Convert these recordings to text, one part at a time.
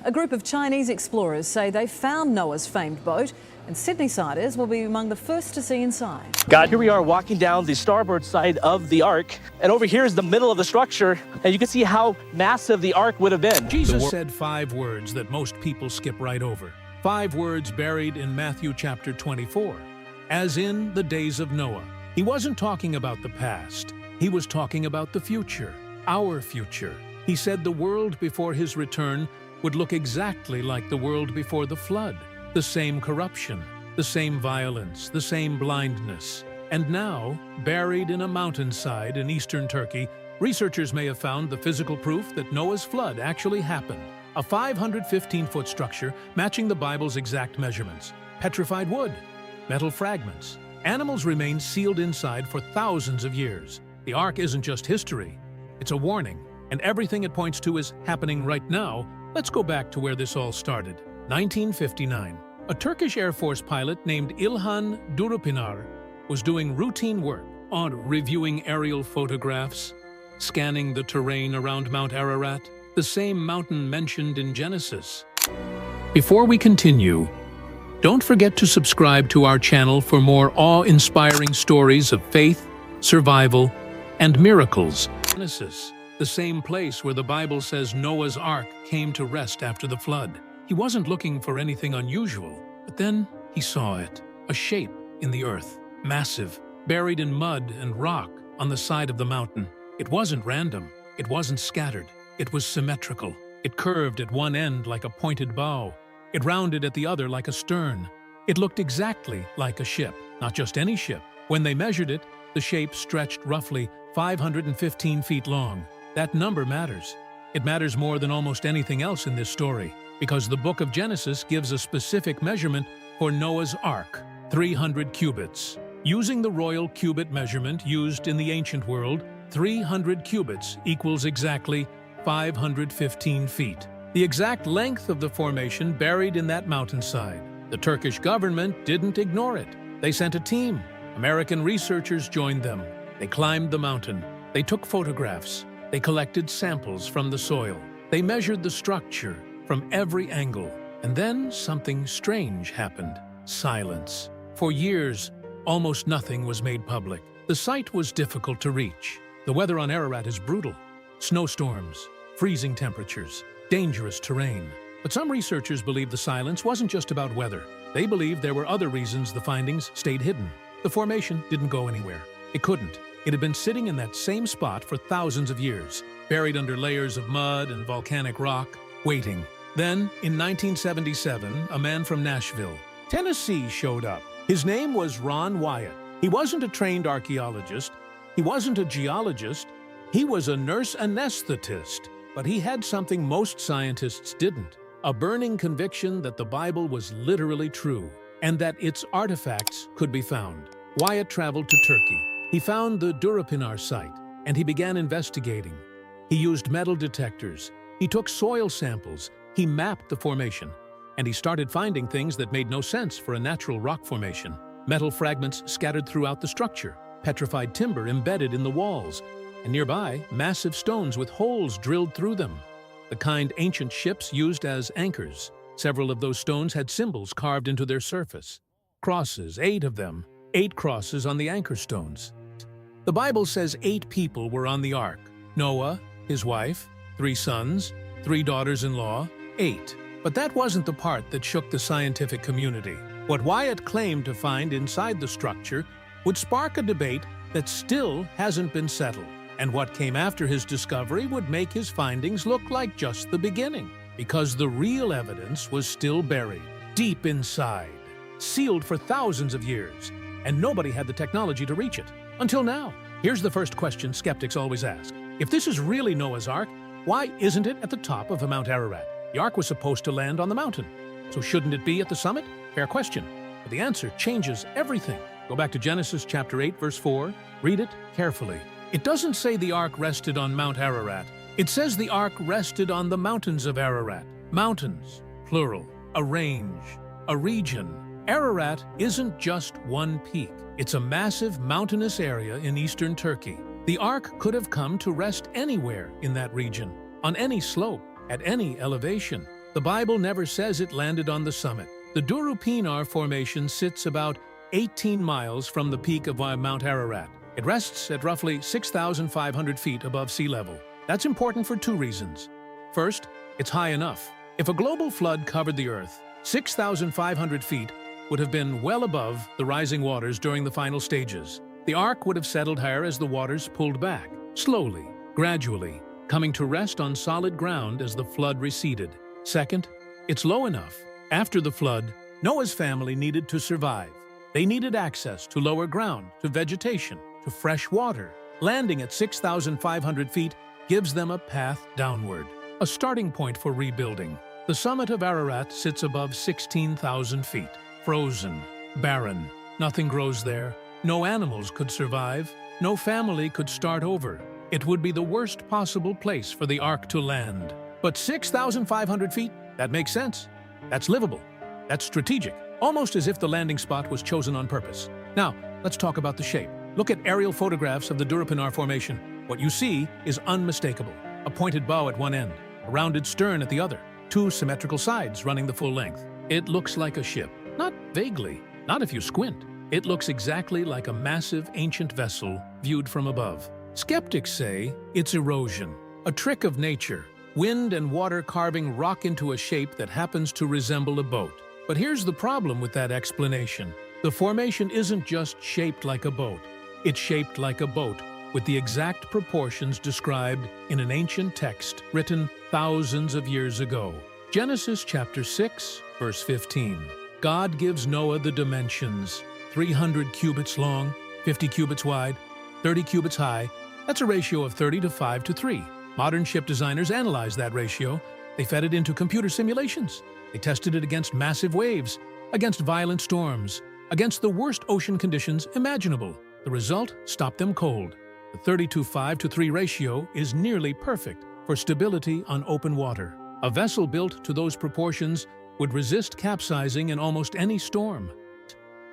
A group of Chinese explorers say they found Noah's famed boat, and Sydney-siders will be among the first to see inside. God, here we are walking down the starboard side of the ark, and over here is the middle of the structure, and you can see how massive the ark would have been. Jesus said 5 words that most people skip right over. 5 words buried in Matthew chapter 24, as in the days of Noah. He wasn't talking about the past. He was talking about the future, our future. He said the world before his return would look exactly like the world before the flood. The same corruption, the same violence, the same blindness. And now, buried in a mountainside in eastern Turkey, researchers may have found the physical proof that Noah's flood actually happened. A 515-foot structure matching the Bible's exact measurements. Petrified wood, metal fragments. Animals remain sealed inside for thousands of years. The ark isn't just history, it's a warning, and everything it points to is happening right now. Let's go back to where this all started. 1959. A Turkish Air Force pilot named İlhan Durupinar was doing routine work on reviewing aerial photographs, scanning the terrain around Mount Ararat, the same mountain mentioned in Genesis. Before we continue, don't forget to subscribe to our channel for more awe-inspiring stories of faith, survival, and miracles. Genesis, the same place where the Bible says Noah's Ark came to rest after the flood. He wasn't looking for anything unusual, but then he saw it, a shape in the earth, massive, buried in mud and rock on the side of the mountain. It wasn't random, it wasn't scattered, it was symmetrical. It curved at one end like a pointed bow. It rounded at the other like a stern. It looked exactly like a ship, not just any ship. When they measured it, the shape stretched roughly 515 feet long. That number matters. It matters more than almost anything else in this story, because the book of Genesis gives a specific measurement for Noah's Ark, 300 cubits. Using the royal cubit measurement used in the ancient world, 300 cubits equals exactly 515 feet. The exact length of the formation buried in that mountainside. The Turkish government didn't ignore it. They sent a team. American researchers joined them. They climbed the mountain. They took photographs. They collected samples from the soil. They measured the structure from every angle. And then something strange happened. Silence. For years, almost nothing was made public. The site was difficult to reach. The weather on Ararat is brutal. Snowstorms, freezing temperatures, dangerous terrain. But some researchers believe the silence wasn't just about weather. They believe there were other reasons the findings stayed hidden. The formation didn't go anywhere. It couldn't. It had been sitting in that same spot for thousands of years, buried under layers of mud and volcanic rock, waiting. Then, in 1977, a man from Nashville, Tennessee showed up. His name was Ron Wyatt. He wasn't a trained archaeologist. He wasn't a geologist. He was a nurse anesthetist. But he had something most scientists didn't. A burning conviction that the Bible was literally true, and that its artifacts could be found. Wyatt traveled to Turkey. He found the Durupinar site, and he began investigating. He used metal detectors. He took soil samples. He mapped the formation, and he started finding things that made no sense for a natural rock formation. Metal fragments scattered throughout the structure, petrified timber embedded in the walls, and nearby, massive stones with holes drilled through them, the kind ancient ships used as anchors. Several of those stones had symbols carved into their surface. Crosses, 8 of them, 8 crosses on the anchor stones. The Bible says 8 people were on the ark: Noah, his wife, 3 sons, 3 daughters-in-law, 8. But that wasn't the part that shook the scientific community. What Wyatt claimed to find inside the structure would spark a debate that still hasn't been settled. And what came after his discovery would make his findings look like just the beginning, because the real evidence was still buried, deep inside, sealed for thousands of years, and nobody had the technology to reach it. Until now. Here's the first question skeptics always ask. If this is really Noah's Ark, why isn't it at the top of Mount Ararat? The Ark was supposed to land on the mountain, so shouldn't it be at the summit? Fair question. But the answer changes everything. Go back to Genesis chapter 8, verse 4. Read it carefully. It doesn't say the ark rested on Mount Ararat. It says the ark rested on the mountains of Ararat. Mountains, plural, a range, a region. Ararat isn't just one peak. It's a massive mountainous area in eastern Turkey. The ark could have come to rest anywhere in that region, on any slope, at any elevation. The Bible never says it landed on the summit. The Durupinar Formation sits about 18 miles from the peak of Mount Ararat. It rests at roughly 6,500 feet above sea level. That's important for two reasons. First, it's high enough. If a global flood covered the Earth, 6,500 feet would have been well above the rising waters during the final stages. The Ark would have settled higher as the waters pulled back, slowly, gradually, coming to rest on solid ground as the flood receded. Second, it's low enough. After the flood, Noah's family needed to survive. They needed access to lower ground, to vegetation, to fresh water. Landing at 6,500 feet gives them a path downward, a starting point for rebuilding. The summit of Ararat sits above 16,000 feet. Frozen, barren, nothing grows there. No animals could survive. No family could start over. It would be the worst possible place for the Ark to land. But 6,500 feet? That makes sense. That's livable. That's strategic. Almost as if the landing spot was chosen on purpose. Now, let's talk about the shape. Look at aerial photographs of the Durupinar Formation. What you see is unmistakable. A pointed bow at one end, a rounded stern at the other, two symmetrical sides running the full length. It looks like a ship. Not vaguely, not if you squint. It looks exactly like a massive ancient vessel viewed from above. Skeptics say it's erosion, a trick of nature. Wind and water carving rock into a shape that happens to resemble a boat. But here's the problem with that explanation. The formation isn't just shaped like a boat. It's shaped like a boat, with the exact proportions described in an ancient text written thousands of years ago. Genesis chapter 6, verse 15. God gives Noah the dimensions, 300 cubits long, 50 cubits wide, 30 cubits high. That's a ratio of 30 to 5 to 3. Modern ship designers analyzed that ratio. They fed it into computer simulations. They tested it against massive waves, against violent storms, against the worst ocean conditions imaginable. The result stopped them cold. The 32:5 to 3 ratio is nearly perfect for stability on open water. A vessel built to those proportions would resist capsizing in almost any storm.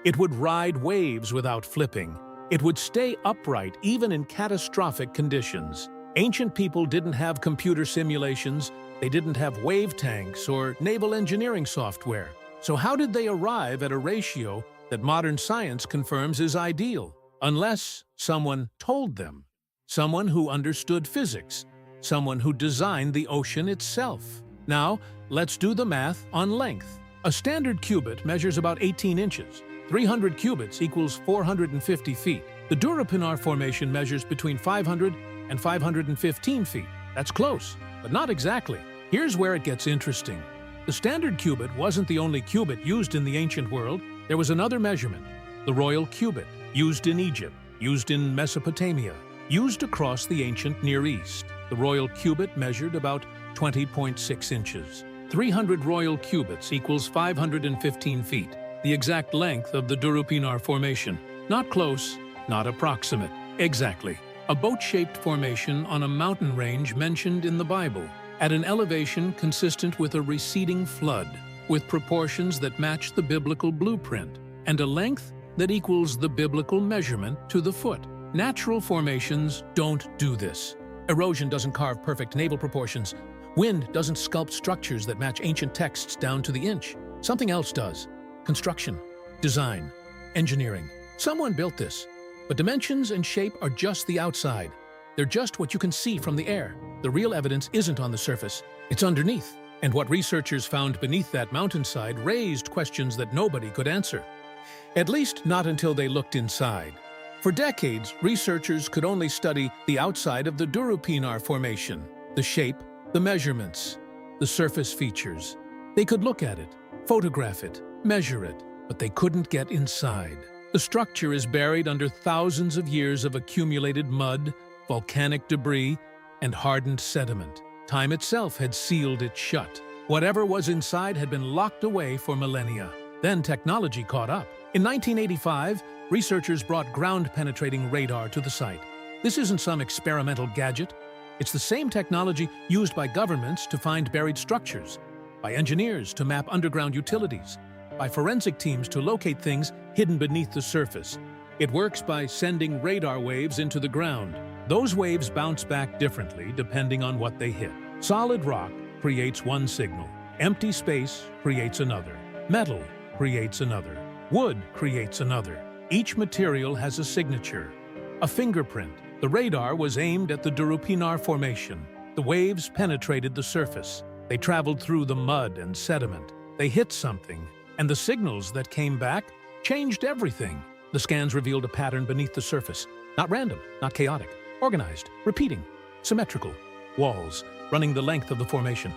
It would ride waves without flipping. It would stay upright even in catastrophic conditions. Ancient people didn't have computer simulations, they didn't have wave tanks or naval engineering software. So how did they arrive at a ratio that modern science confirms is ideal? Unless someone told them. Someone who understood physics. Someone who designed the ocean itself. Now, let's do the math on length. A standard cubit measures about 18 inches. 300 cubits equals 450 feet. The Durupinar Formation measures between 500 and 515 feet. That's close, but not exactly. Here's where it gets interesting. The standard cubit wasn't the only cubit used in the ancient world. There was another measurement, the royal cubit, used in Egypt, used in Mesopotamia, used across the ancient Near East. The royal cubit measured about 20.6 inches. 300 royal cubits equals 515 feet, the exact length of the Durupinar Formation. Not close, not approximate. Exactly. A boat-shaped formation on a mountain range mentioned in the Bible, at an elevation consistent with a receding flood, with proportions that match the biblical blueprint, and a length that equals the biblical measurement to the foot. Natural formations don't do this. Erosion doesn't carve perfect naval proportions. Wind doesn't sculpt structures that match ancient texts down to the inch. Something else does. Construction, design, engineering. Someone built this. But dimensions and shape are just the outside. They're just what you can see from the air. The real evidence isn't on the surface, it's underneath. And what researchers found beneath that mountainside raised questions that nobody could answer. At least not until they looked inside. For decades, researchers could only study the outside of the Durupinar Formation, the shape, the measurements, the surface features. They could look at it, photograph it, measure it, but they couldn't get inside. The structure is buried under thousands of years of accumulated mud, volcanic debris, and hardened sediment. Time itself had sealed it shut. Whatever was inside had been locked away for millennia. Then technology caught up. In 1985, researchers brought ground-penetrating radar to the site. This isn't some experimental gadget. It's the same technology used by governments to find buried structures, by engineers to map underground utilities, by forensic teams to locate things hidden beneath the surface. It works by sending radar waves into the ground. Those waves bounce back differently depending on what they hit. Solid rock creates one signal. Empty space creates another. Metal creates another. Wood creates another. Each material has a signature, a fingerprint. The radar was aimed at the Durupinar formation. The waves penetrated the surface. They traveled through the mud and sediment. They hit something, and the signals that came back changed everything. The scans revealed a pattern beneath the surface. Not random, not chaotic. Organized, repeating, symmetrical. Walls running the length of the formation,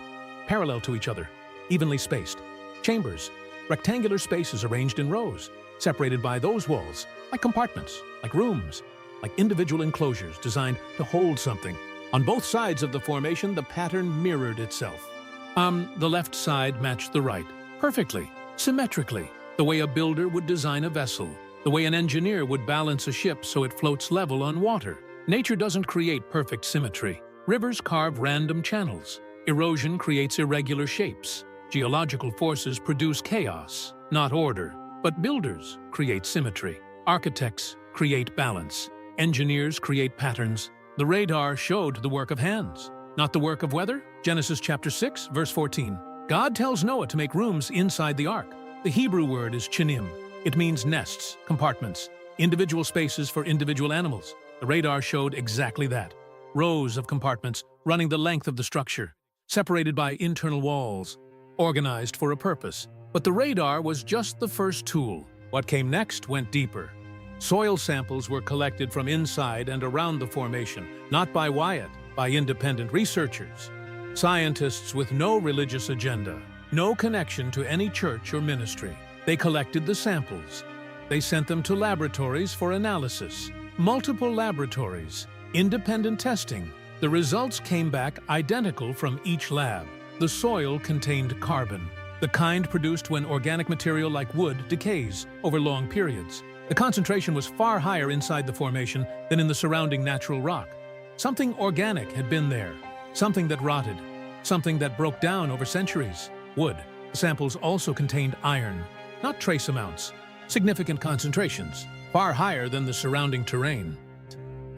parallel to each other, evenly spaced. Chambers, rectangular spaces arranged in rows, separated by those walls, like compartments, like rooms, like individual enclosures designed to hold something. On both sides of the formation, the pattern mirrored itself. The left side matched the right, perfectly, symmetrically, the way a builder would design a vessel, the way an engineer would balance a ship so it floats level on water. Nature doesn't create perfect symmetry. Rivers carve random channels. Erosion creates irregular shapes. Geological forces produce chaos, not order. But builders create symmetry. Architects create balance. Engineers create patterns. The radar showed the work of hands, not the work of weather. Genesis chapter 6, verse 14. God tells Noah to make rooms inside the ark. The Hebrew word is chinim. It means nests, compartments, individual spaces for individual animals. The radar showed exactly that. Rows of compartments running the length of the structure, separated by internal walls, organized for a purpose. But the radar was just the first tool. What came next went deeper. Soil samples were collected from inside and around the formation, not by Wyatt, by independent researchers. Scientists with no religious agenda, no connection to any church or ministry. They collected the samples. They sent them to laboratories for analysis. Multiple laboratories, independent testing. The results came back identical from each lab. The soil contained carbon, the kind produced when organic material like wood decays over long periods. The concentration was far higher inside the formation than in the surrounding natural rock. Something organic had been there, something that rotted, something that broke down over centuries. Wood. The samples also contained iron, not trace amounts, significant concentrations, far higher than the surrounding terrain.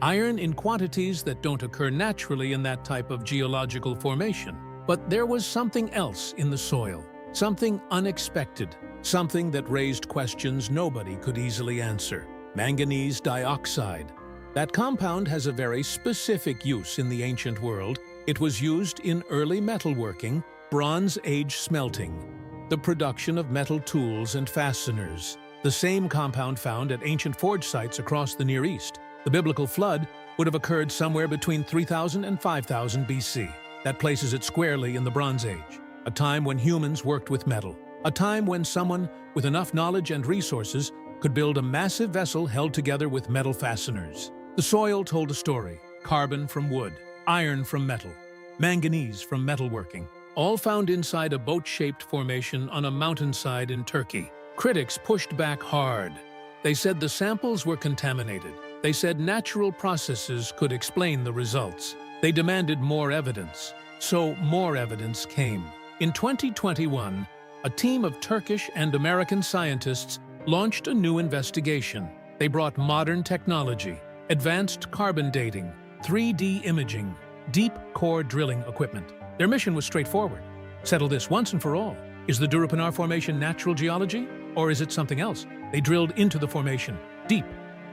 Iron in quantities that don't occur naturally in that type of geological formation. But there was something else in the soil, something unexpected, something that raised questions nobody could easily answer. Manganese dioxide. That compound has a very specific use in the ancient world. It was used in early metalworking, Bronze Age smelting, the production of metal tools and fasteners. The same compound found at ancient forge sites across the Near East. The biblical flood would have occurred somewhere between 3000 and 5000 BC. That places it squarely in the Bronze Age, a time when humans worked with metal, a time when someone with enough knowledge and resources could build a massive vessel held together with metal fasteners. The soil told a story: carbon from wood, iron from metal, manganese from metalworking, all found inside a boat-shaped formation on a mountainside in Turkey. Critics pushed back hard. They said the samples were contaminated. They said natural processes could explain the results. They demanded more evidence. So more evidence came. In 2021, a team of Turkish and American scientists launched a new investigation. They brought modern technology, advanced carbon dating, 3D imaging, deep core drilling equipment. Their mission was straightforward: settle this once and for all. Is the Durupinar Formation natural geology, or is it something else? They drilled into the formation, deep,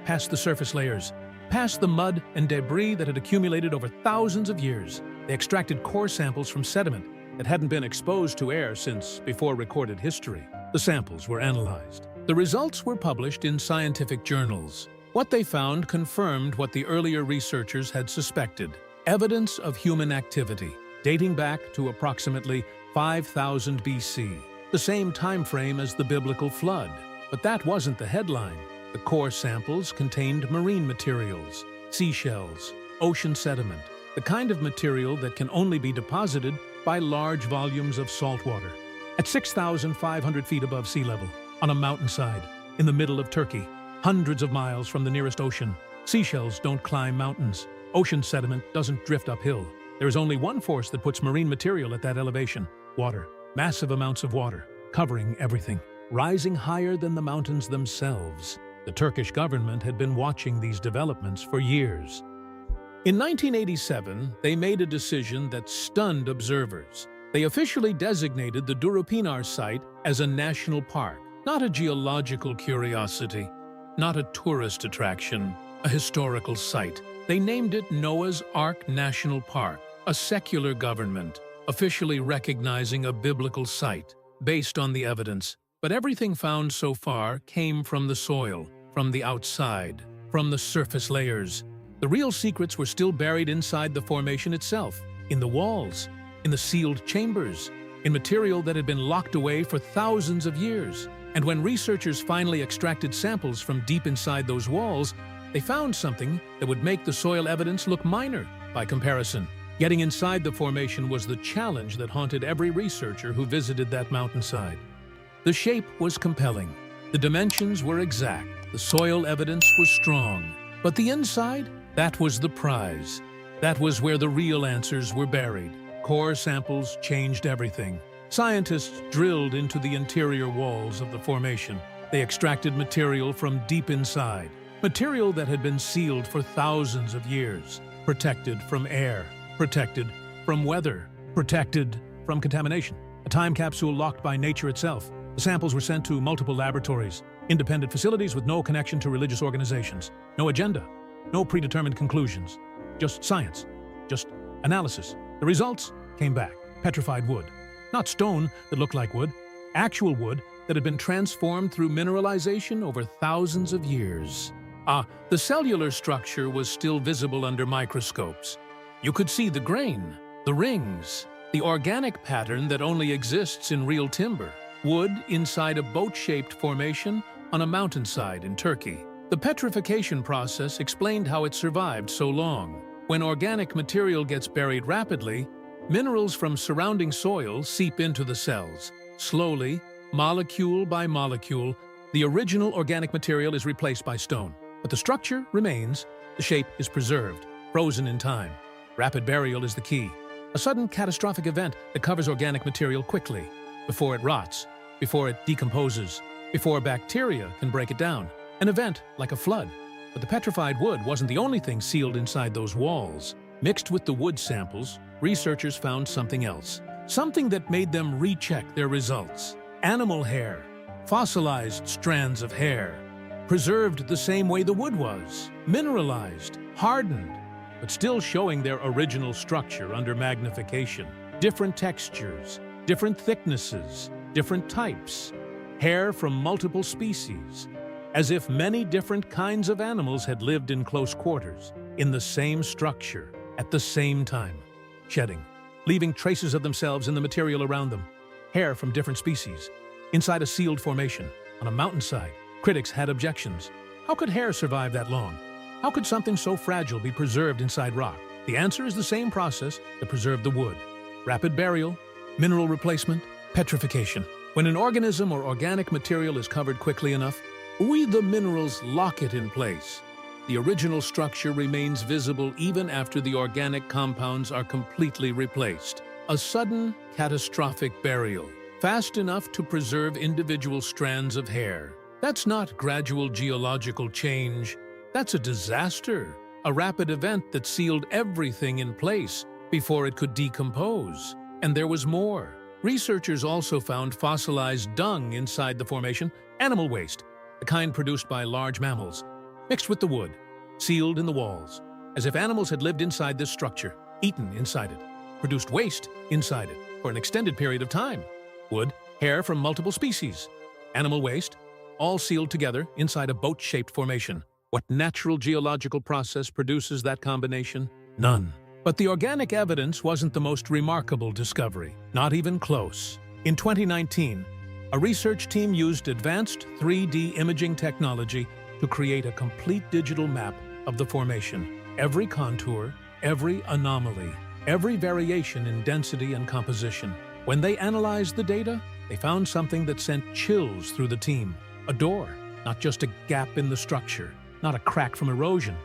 past the surface layers, past the mud and debris that had accumulated over thousands of years. They extracted core samples from sediment that hadn't been exposed to air since before recorded history. The samples were analyzed. The results were published in scientific journals. What they found confirmed what the earlier researchers had suspected: evidence of human activity, dating back to approximately 5000 BC, the same time frame as the biblical flood. But that wasn't the headline. The core samples contained marine materials, seashells, ocean sediment, the kind of material that can only be deposited by large volumes of salt water. At 6,500 feet above sea level, on a mountainside, in the middle of Turkey, hundreds of miles from the nearest ocean, seashells don't climb mountains. Ocean sediment doesn't drift uphill. There is only one force that puts marine material at that elevation: water. Massive amounts of water, covering everything, rising higher than the mountains themselves. The Turkish government had been watching these developments for years. In 1987, they made a decision that stunned observers. They officially designated the Durupinar site as a national park, not a geological curiosity, not a tourist attraction, a historical site. They named it Noah's Ark National Park, a secular government, officially recognizing a biblical site, based on the evidence. But everything found so far came from the soil, from the outside, from the surface layers. The real secrets were still buried inside the formation itself, in the walls, in the sealed chambers, in material that had been locked away for thousands of years. And when researchers finally extracted samples from deep inside those walls, they found something that would make the soil evidence look minor by comparison. Getting inside the formation was the challenge that haunted every researcher who visited that mountainside. The shape was compelling. The dimensions were exact. The soil evidence was strong. But the inside? That was the prize. That was where the real answers were buried. Core samples changed everything. Scientists drilled into the interior walls of the formation. They extracted material from deep inside, material that had been sealed for thousands of years, protected from air, protected from weather, protected from contamination. A time capsule locked by nature itself. The samples were sent to multiple laboratories, independent facilities with no connection to religious organizations, no agenda, no predetermined conclusions, just science, just analysis. The results came back. Petrified wood. Not stone that looked like wood, actual wood that had been transformed through mineralization over thousands of years. The cellular structure was still visible under microscopes. You could see the grain, the rings, the organic pattern that only exists in real timber. Wood inside a boat-shaped formation on a mountainside in Turkey. The petrification process explained how it survived so long. When organic material gets buried rapidly, minerals from surrounding soil seep into the cells. Slowly, molecule by molecule, the original organic material is replaced by stone. But the structure remains, the shape is preserved, frozen in time. Rapid burial is the key. A sudden catastrophic event that covers organic material quickly, before it rots, before it decomposes, before bacteria can break it down. An event like a flood. But the petrified wood wasn't the only thing sealed inside those walls. Mixed with the wood samples, researchers found something else. Something that made them recheck their results. Animal hair. Fossilized strands of hair. Preserved the same way the wood was. Mineralized. Hardened. But still showing their original structure under magnification. Different textures. Different thicknesses. Different types. Hair from multiple species. As if many different kinds of animals had lived in close quarters, in the same structure, at the same time, shedding, leaving traces of themselves in the material around them. Hair from different species, inside a sealed formation, on a mountainside. Critics had objections. How could hair survive that long? How could something so fragile be preserved inside rock? The answer is the same process that preserved the wood. Rapid burial, mineral replacement, petrification. When an organism or organic material is covered quickly enough, we, the minerals, lock it in place. The original structure remains visible even after the organic compounds are completely replaced. A sudden, catastrophic burial, fast enough to preserve individual strands of hair. That's not gradual geological change. That's a disaster, a rapid event that sealed everything in place before it could decompose. And there was more. Researchers also found fossilized dung inside the formation, animal waste, the kind produced by large mammals, mixed with the wood, sealed in the walls, as if animals had lived inside this structure, eaten inside it, produced waste inside it for an extended period of time. Wood, hair from multiple species, animal waste, all sealed together inside a boat-shaped formation. What natural geological process produces that combination? None. But the organic evidence wasn't the most remarkable discovery, not even close. In 2019, a research team used advanced 3D imaging technology to create a complete digital map of the formation. Every contour, every anomaly, every variation in density and composition. When they analyzed the data, they found something that sent chills through the team. A door, not just a gap in the structure, not a crack from erosion.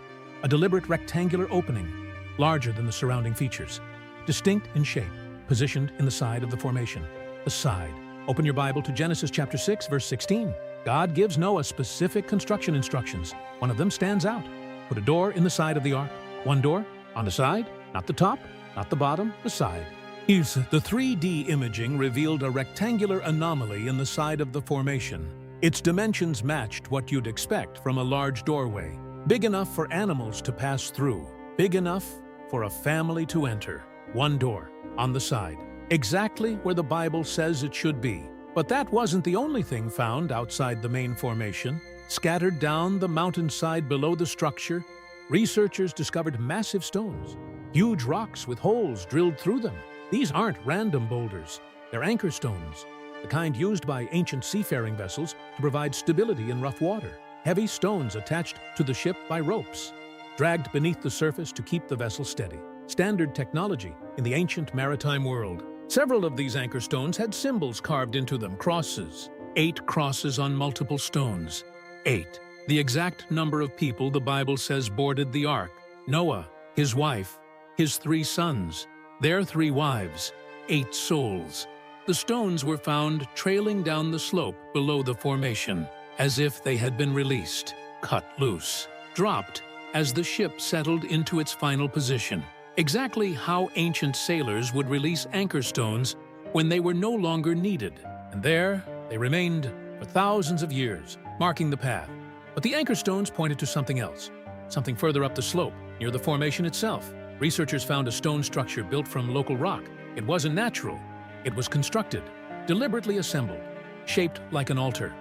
A deliberate rectangular opening, larger than the surrounding features. Distinct in shape, positioned in the side of the formation. The side. Open your Bible to Genesis chapter 6, verse 16. God gives Noah specific construction instructions. One of them stands out. Put a door in the side of the ark. One door on the side, not the top, not the bottom, the side. The 3D imaging revealed a rectangular anomaly in the side of the formation. Its dimensions matched what you'd expect from a large doorway, big enough for animals to pass through, big enough for a family to enter. One door, on the side, exactly where the Bible says it should be. But that wasn't the only thing found outside the main formation. Scattered down the mountainside below the structure, researchers discovered massive stones, huge rocks with holes drilled through them. These aren't random boulders, they're anchor stones, the kind used by ancient seafaring vessels to provide stability in rough water. Heavy stones attached to the ship by ropes, dragged beneath the surface to keep the vessel steady. Standard technology in the ancient maritime world. Several of these anchor stones had symbols carved into them, crosses. 8 crosses on multiple stones. 8. The exact number of people the Bible says boarded the ark. Noah, his wife, his 3 sons, their 3 wives, 8 souls. The stones were found trailing down the slope below the formation, as if they had been released, cut loose, dropped as the ship settled into its final position. Exactly how ancient sailors would release anchor stones when they were no longer needed. And there they remained for thousands of years, marking the path. But the anchor stones pointed to something else, something further up the slope, near the formation itself. Researchers found a stone structure built from local rock. It wasn't natural. It was constructed, deliberately assembled, shaped like an altar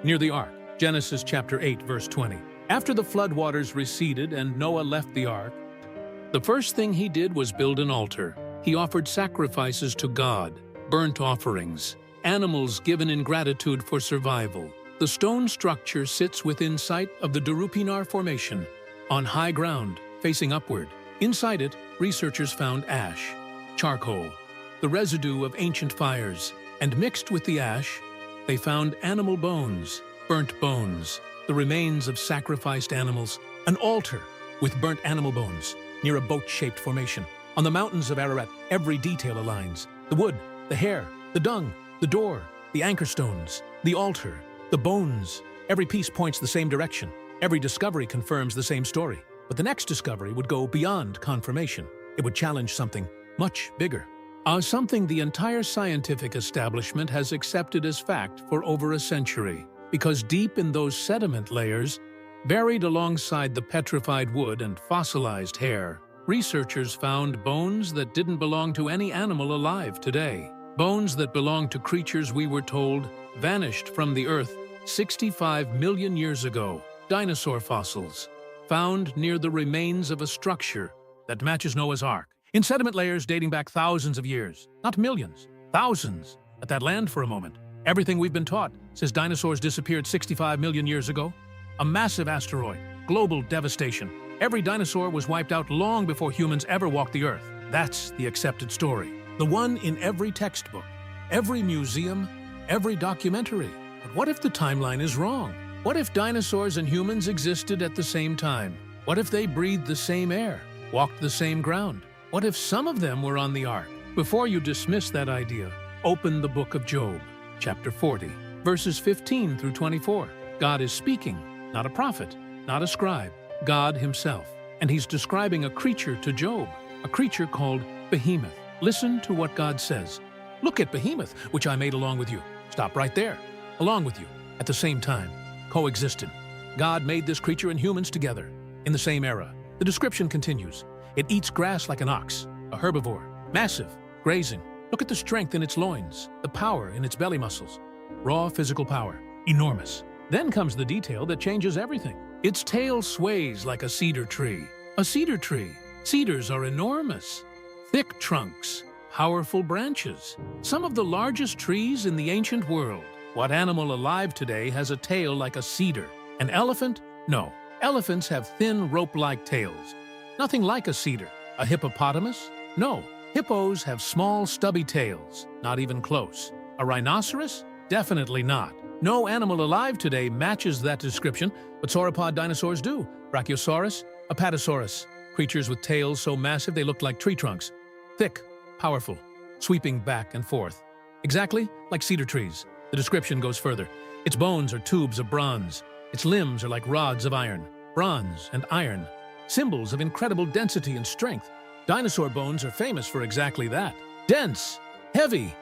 near the ark. Genesis chapter 8, verse 20. After the floodwaters receded and Noah left the ark, the first thing he did was build an altar. He offered sacrifices to God, burnt offerings, animals given in gratitude for survival. The stone structure sits within sight of the Durupinar formation, on high ground, facing upward. Inside it, researchers found ash, charcoal, the residue of ancient fires, and mixed with the ash, they found animal bones, burnt bones, the remains of sacrificed animals, an altar with burnt animal bones near a boat-shaped formation. On the mountains of Ararat, every detail aligns. The wood, the hair, the dung, the door, the anchor stones, the altar, the bones. Every piece points the same direction. Every discovery confirms the same story. But the next discovery would go beyond confirmation. It would challenge something much bigger. Something the entire scientific establishment has accepted as fact for over a century. Because deep in those sediment layers, buried alongside the petrified wood and fossilized hair, researchers found bones that didn't belong to any animal alive today. Bones that belonged to creatures we were told vanished from the earth 65 million years ago. Dinosaur fossils, found near the remains of a structure that matches Noah's Ark. In sediment layers dating back thousands of years, not millions, thousands. Let that land for a moment. Everything we've been taught says dinosaurs disappeared 65 million years ago. A massive asteroid, global devastation. Every dinosaur was wiped out long before humans ever walked the earth. That's the accepted story. The one in every textbook, every museum, every documentary. But what if the timeline is wrong? What if dinosaurs and humans existed at the same time? What if they breathed the same air, walked the same ground? What if some of them were on the ark? Before you dismiss that idea, open the book of Job, chapter 40, verses 15 through 24. God is speaking, not a prophet, not a scribe, God himself. And he's describing a creature to Job, a creature called Behemoth. Listen to what God says. Look at Behemoth, which I made along with you. Stop right there. Along with you, at the same time, coexisted. God made this creature and humans together, in the same era. The description continues. It eats grass like an ox, a herbivore, massive, grazing. Look at the strength in its loins, the power in its belly muscles. Raw physical power, enormous. Then comes the detail that changes everything. Its tail sways like a cedar tree. A cedar tree. Cedars are enormous. Thick trunks, powerful branches. Some of the largest trees in the ancient world. What animal alive today has a tail like a cedar? An elephant? No. Elephants have thin rope-like tails. Nothing like a cedar. A hippopotamus? No. Hippos have small, stubby tails. Not even close. A rhinoceros? Definitely not. No animal alive today matches that description, but sauropod dinosaurs do. Brachiosaurus, Apatosaurus. Creatures with tails so massive they looked like tree trunks. Thick, powerful, sweeping back and forth. Exactly like cedar trees. The description goes further. Its bones are tubes of bronze. Its limbs are like rods of iron. Bronze and iron. Symbols of incredible density and strength. Dinosaur bones are famous for exactly that. Dense, heavy,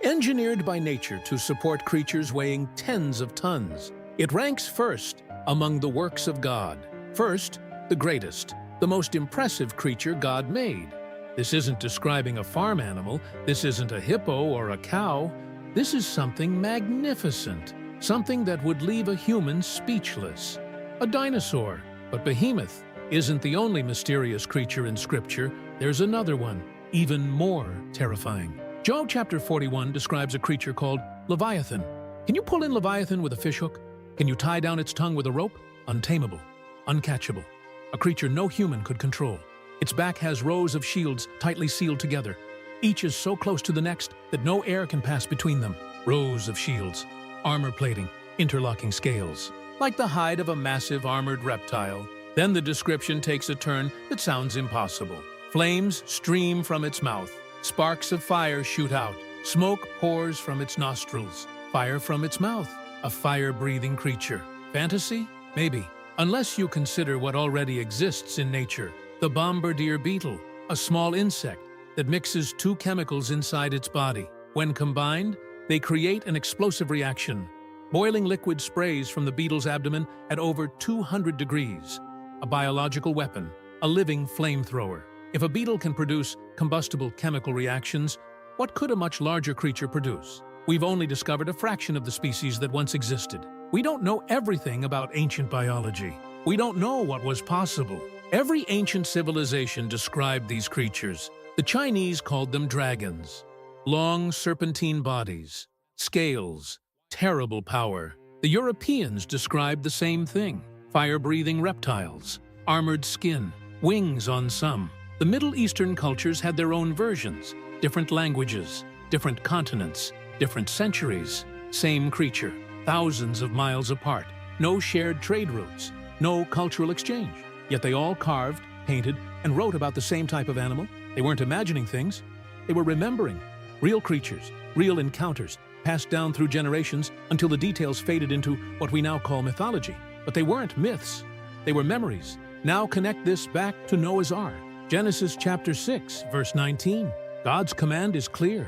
engineered by nature to support creatures weighing tens of tons. It ranks first among the works of God. First, the greatest, the most impressive creature God made. This isn't describing a farm animal. This isn't a hippo or a cow. This is something magnificent, something that would leave a human speechless. A dinosaur. But Behemoth isn't the only mysterious creature in Scripture. There's another one, even more terrifying. Job chapter 41 describes a creature called Leviathan. Can you pull in Leviathan with a fishhook? Can you tie down its tongue with a rope? Untamable, uncatchable. A creature no human could control. Its back has rows of shields tightly sealed together. Each is so close to the next that no air can pass between them. Rows of shields, armor plating, interlocking scales, like the hide of a massive armored reptile. Then the description takes a turn that sounds impossible. Flames stream from its mouth. Sparks of fire shoot out. Smoke pours from its nostrils. Fire from its mouth. A fire-breathing creature. Fantasy? Maybe. Unless you consider what already exists in nature. The bombardier beetle, a small insect that mixes two chemicals inside its body. When combined, they create an explosive reaction. Boiling liquid sprays from the beetle's abdomen at over 200 degrees. A biological weapon, a living flamethrower. If a beetle can produce combustible chemical reactions, what could a much larger creature produce? We've only discovered a fraction of the species that once existed. We don't know everything about ancient biology. We don't know what was possible. Every ancient civilization described these creatures. The Chinese called them dragons. Long serpentine bodies, scales, terrible power. The Europeans described the same thing. Fire-breathing reptiles, armored skin, wings on some. The Middle Eastern cultures had their own versions, different languages, different continents, different centuries. Same creature, thousands of miles apart. No shared trade routes, no cultural exchange. Yet they all carved, painted, and wrote about the same type of animal. They weren't imagining things. They were remembering. Real creatures, real encounters, passed down through generations until the details faded into what we now call mythology. But they weren't myths. They were memories. Now connect this back to Noah's Ark. Genesis chapter 6, verse 19. God's command is clear.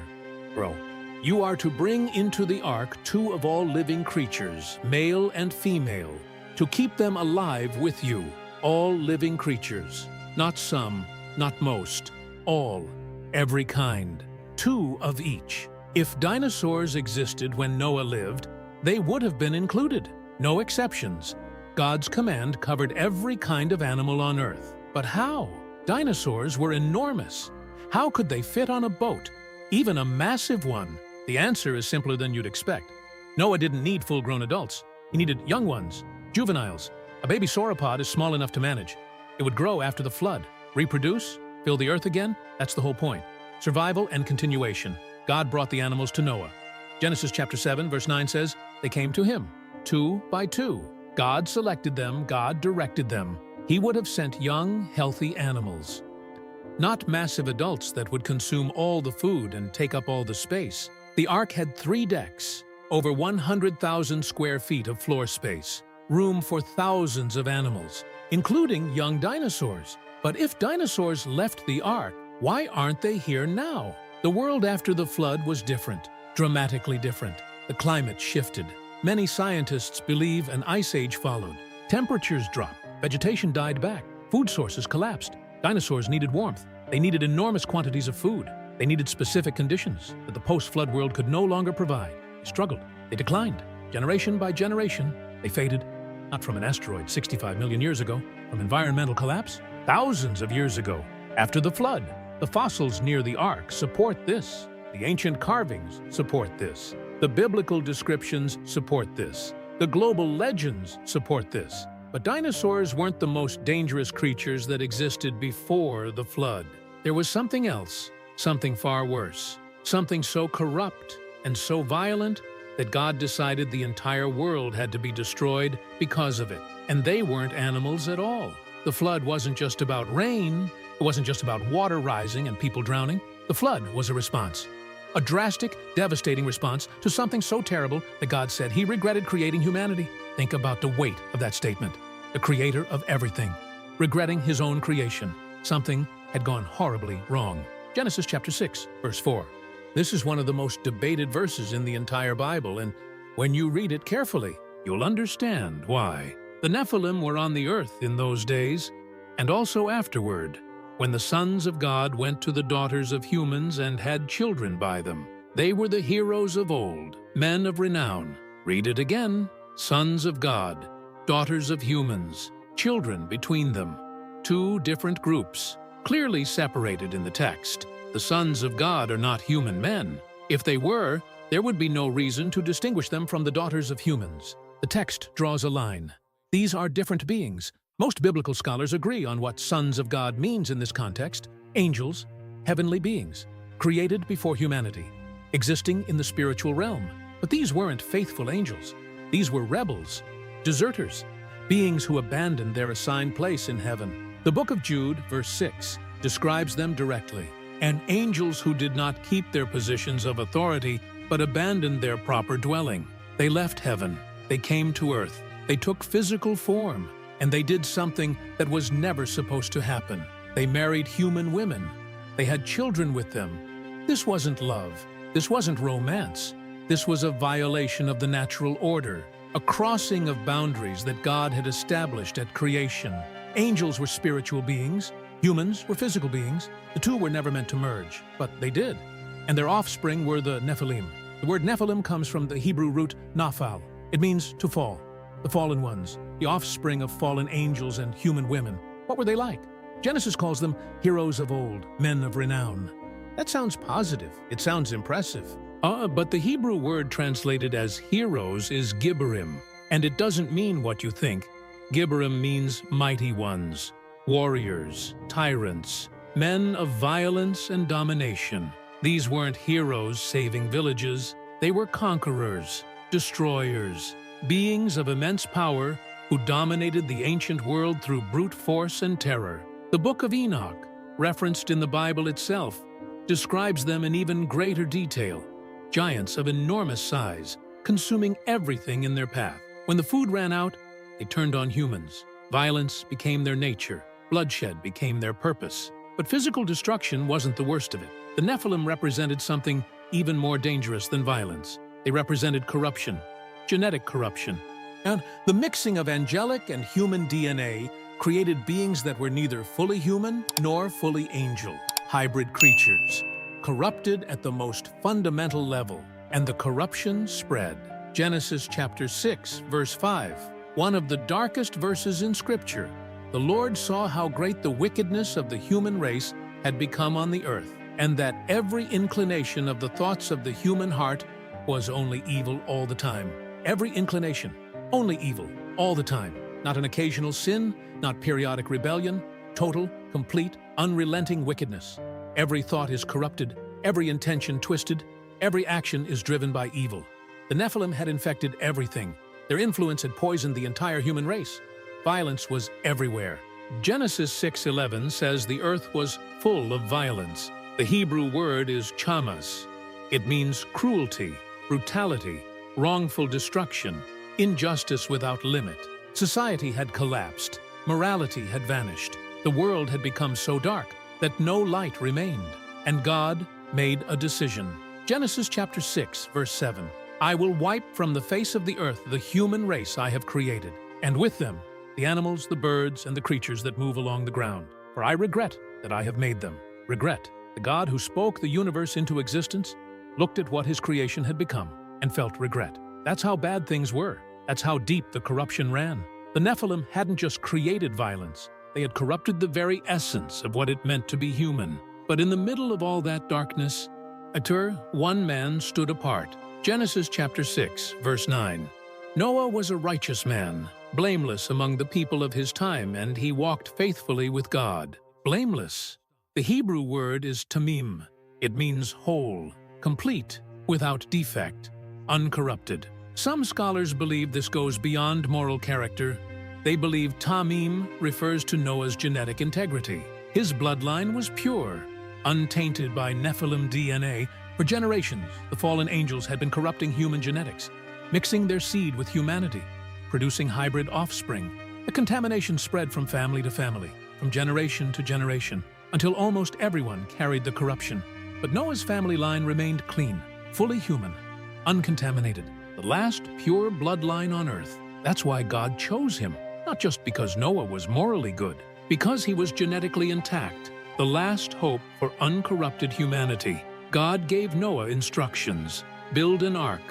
Bro, you are to bring into the ark two of all living creatures, male and female, to keep them alive with you. All living creatures, not some, not most, all, every kind, two of each. If dinosaurs existed when Noah lived, they would have been included, no exceptions. God's command covered every kind of animal on Earth. But how? Dinosaurs were enormous. How could they fit on a boat, even a massive one? The answer is simpler than you'd expect. Noah didn't need full-grown adults. He needed young ones, juveniles. A baby sauropod is small enough to manage. It would grow after the flood. Reproduce? Fill the earth again? That's the whole point. Survival and continuation. God brought the animals to Noah. Genesis chapter 7, verse 9 says, they came to him, 2 by 2. God selected them, God directed them. He would have sent young, healthy animals. Not massive adults that would consume all the food and take up all the space. The ark had 3 decks, over 100,000 square feet of floor space. Room for thousands of animals, including young dinosaurs. But if dinosaurs left the ark, why aren't they here now? The world after the flood was different, dramatically different. The climate shifted. Many scientists believe an ice age followed. Temperatures dropped, vegetation died back, food sources collapsed. Dinosaurs needed warmth. They needed enormous quantities of food. They needed specific conditions that the post-flood world could no longer provide. They struggled. They declined. Generation by generation, they faded. Not from an asteroid 65 million years ago, from environmental collapse, thousands of years ago. After the flood, the fossils near the ark support this. The ancient carvings support this. The biblical descriptions support this. The global legends support this. But dinosaurs weren't the most dangerous creatures that existed before the flood. There was something else, something far worse, something so corrupt and so violent that God decided the entire world had to be destroyed because of it. And they weren't animals at all. The flood wasn't just about rain. It wasn't just about water rising and people drowning. The flood was a response. A drastic, devastating response to something so terrible that God said he regretted creating humanity. Think about the weight of that statement. The creator of everything, regretting his own creation, something had gone horribly wrong. Genesis chapter 6, verse 4. This is one of the most debated verses in the entire Bible, and when you read it carefully, you'll understand why. The Nephilim were on the earth in those days, and also afterward, when the sons of God went to the daughters of humans and had children by them. They were the heroes of old, men of renown. Read it again. Sons of God, daughters of humans, children between them. Two different groups, clearly separated in the text. The sons of God are not human men. If they were, there would be no reason to distinguish them from the daughters of humans. The text draws a line. These are different beings. Most biblical scholars agree on what sons of God means in this context. Angels, heavenly beings, created before humanity, existing in the spiritual realm. But these weren't faithful angels. These were rebels, deserters, beings who abandoned their assigned place in heaven. The book of Jude, verse 6, describes them directly. And angels who did not keep their positions of authority, but abandoned their proper dwelling. They left heaven. They came to earth. They took physical form. And they did something that was never supposed to happen. They married human women. They had children with them. This wasn't love. This wasn't romance. This was a violation of the natural order, a crossing of boundaries that God had established at creation. Angels were spiritual beings. Humans were physical beings. The two were never meant to merge, but they did. And their offspring were the Nephilim. The word Nephilim comes from the Hebrew root naphal. It means to fall. The fallen ones, the offspring of fallen angels and human women. What were they like? Genesis calls them heroes of old, men of renown. That sounds positive. It sounds impressive. But the Hebrew word translated as heroes is gibborim, and it doesn't mean what you think. Gibborim means mighty ones, warriors, tyrants, men of violence and domination. These weren't heroes saving villages. They were conquerors, destroyers, beings of immense power who dominated the ancient world through brute force and terror. The book of Enoch, referenced in the Bible itself, describes them in even greater detail. Giants of enormous size, consuming everything in their path. When the food ran out, they turned on humans. Violence became their nature. Bloodshed became their purpose. But physical destruction wasn't the worst of it. The Nephilim represented something even more dangerous than violence. They represented corruption, genetic corruption. And the mixing of angelic and human DNA created beings that were neither fully human nor fully angel. Hybrid creatures, corrupted at the most fundamental level. And the corruption spread. Genesis chapter 6, verse 5. One of the darkest verses in Scripture. The Lord saw how great the wickedness of the human race had become on the earth, and that every inclination of the thoughts of the human heart was only evil all the time. Every inclination, only evil, all the time. Not an occasional sin, not periodic rebellion, total, complete, unrelenting wickedness. Every thought is corrupted, every intention twisted, every action is driven by evil. The Nephilim had infected everything. Their influence had poisoned the entire human race. Violence was everywhere. Genesis 6:11 says the earth was full of violence. The Hebrew word is chamas. It means cruelty, brutality, wrongful destruction, injustice without limit. Society had collapsed. Morality had vanished. The world had become so dark that no light remained. And God made a decision. Genesis chapter 6, verse 7. I will wipe from the face of the earth the human race I have created, and with them the animals, the birds, and the creatures that move along the ground. For I regret that I have made them. Regret. The God who spoke the universe into existence looked at what his creation had become and felt regret. That's how bad things were. That's how deep the corruption ran. The Nephilim hadn't just created violence. They had corrupted the very essence of what it meant to be human. But in the middle of all that darkness, one man stood apart. Genesis chapter 6, verse 9. Noah was a righteous man, blameless among the people of his time, and he walked faithfully with God. Blameless. The Hebrew word is tamim. It means whole, complete, without defect, uncorrupted. Some scholars believe this goes beyond moral character. They believe tamim refers to Noah's genetic integrity. His bloodline was pure, untainted by Nephilim DNA. For generations, the fallen angels had been corrupting human genetics, mixing their seed with humanity, producing hybrid offspring. The contamination spread from family to family, from generation to generation. until almost everyone carried the corruption. But Noah's family line remained clean, fully human, uncontaminated, the last pure bloodline on earth. That's why God chose him, not just because Noah was morally good, because he was genetically intact, the last hope for uncorrupted humanity. God gave Noah instructions: build an ark,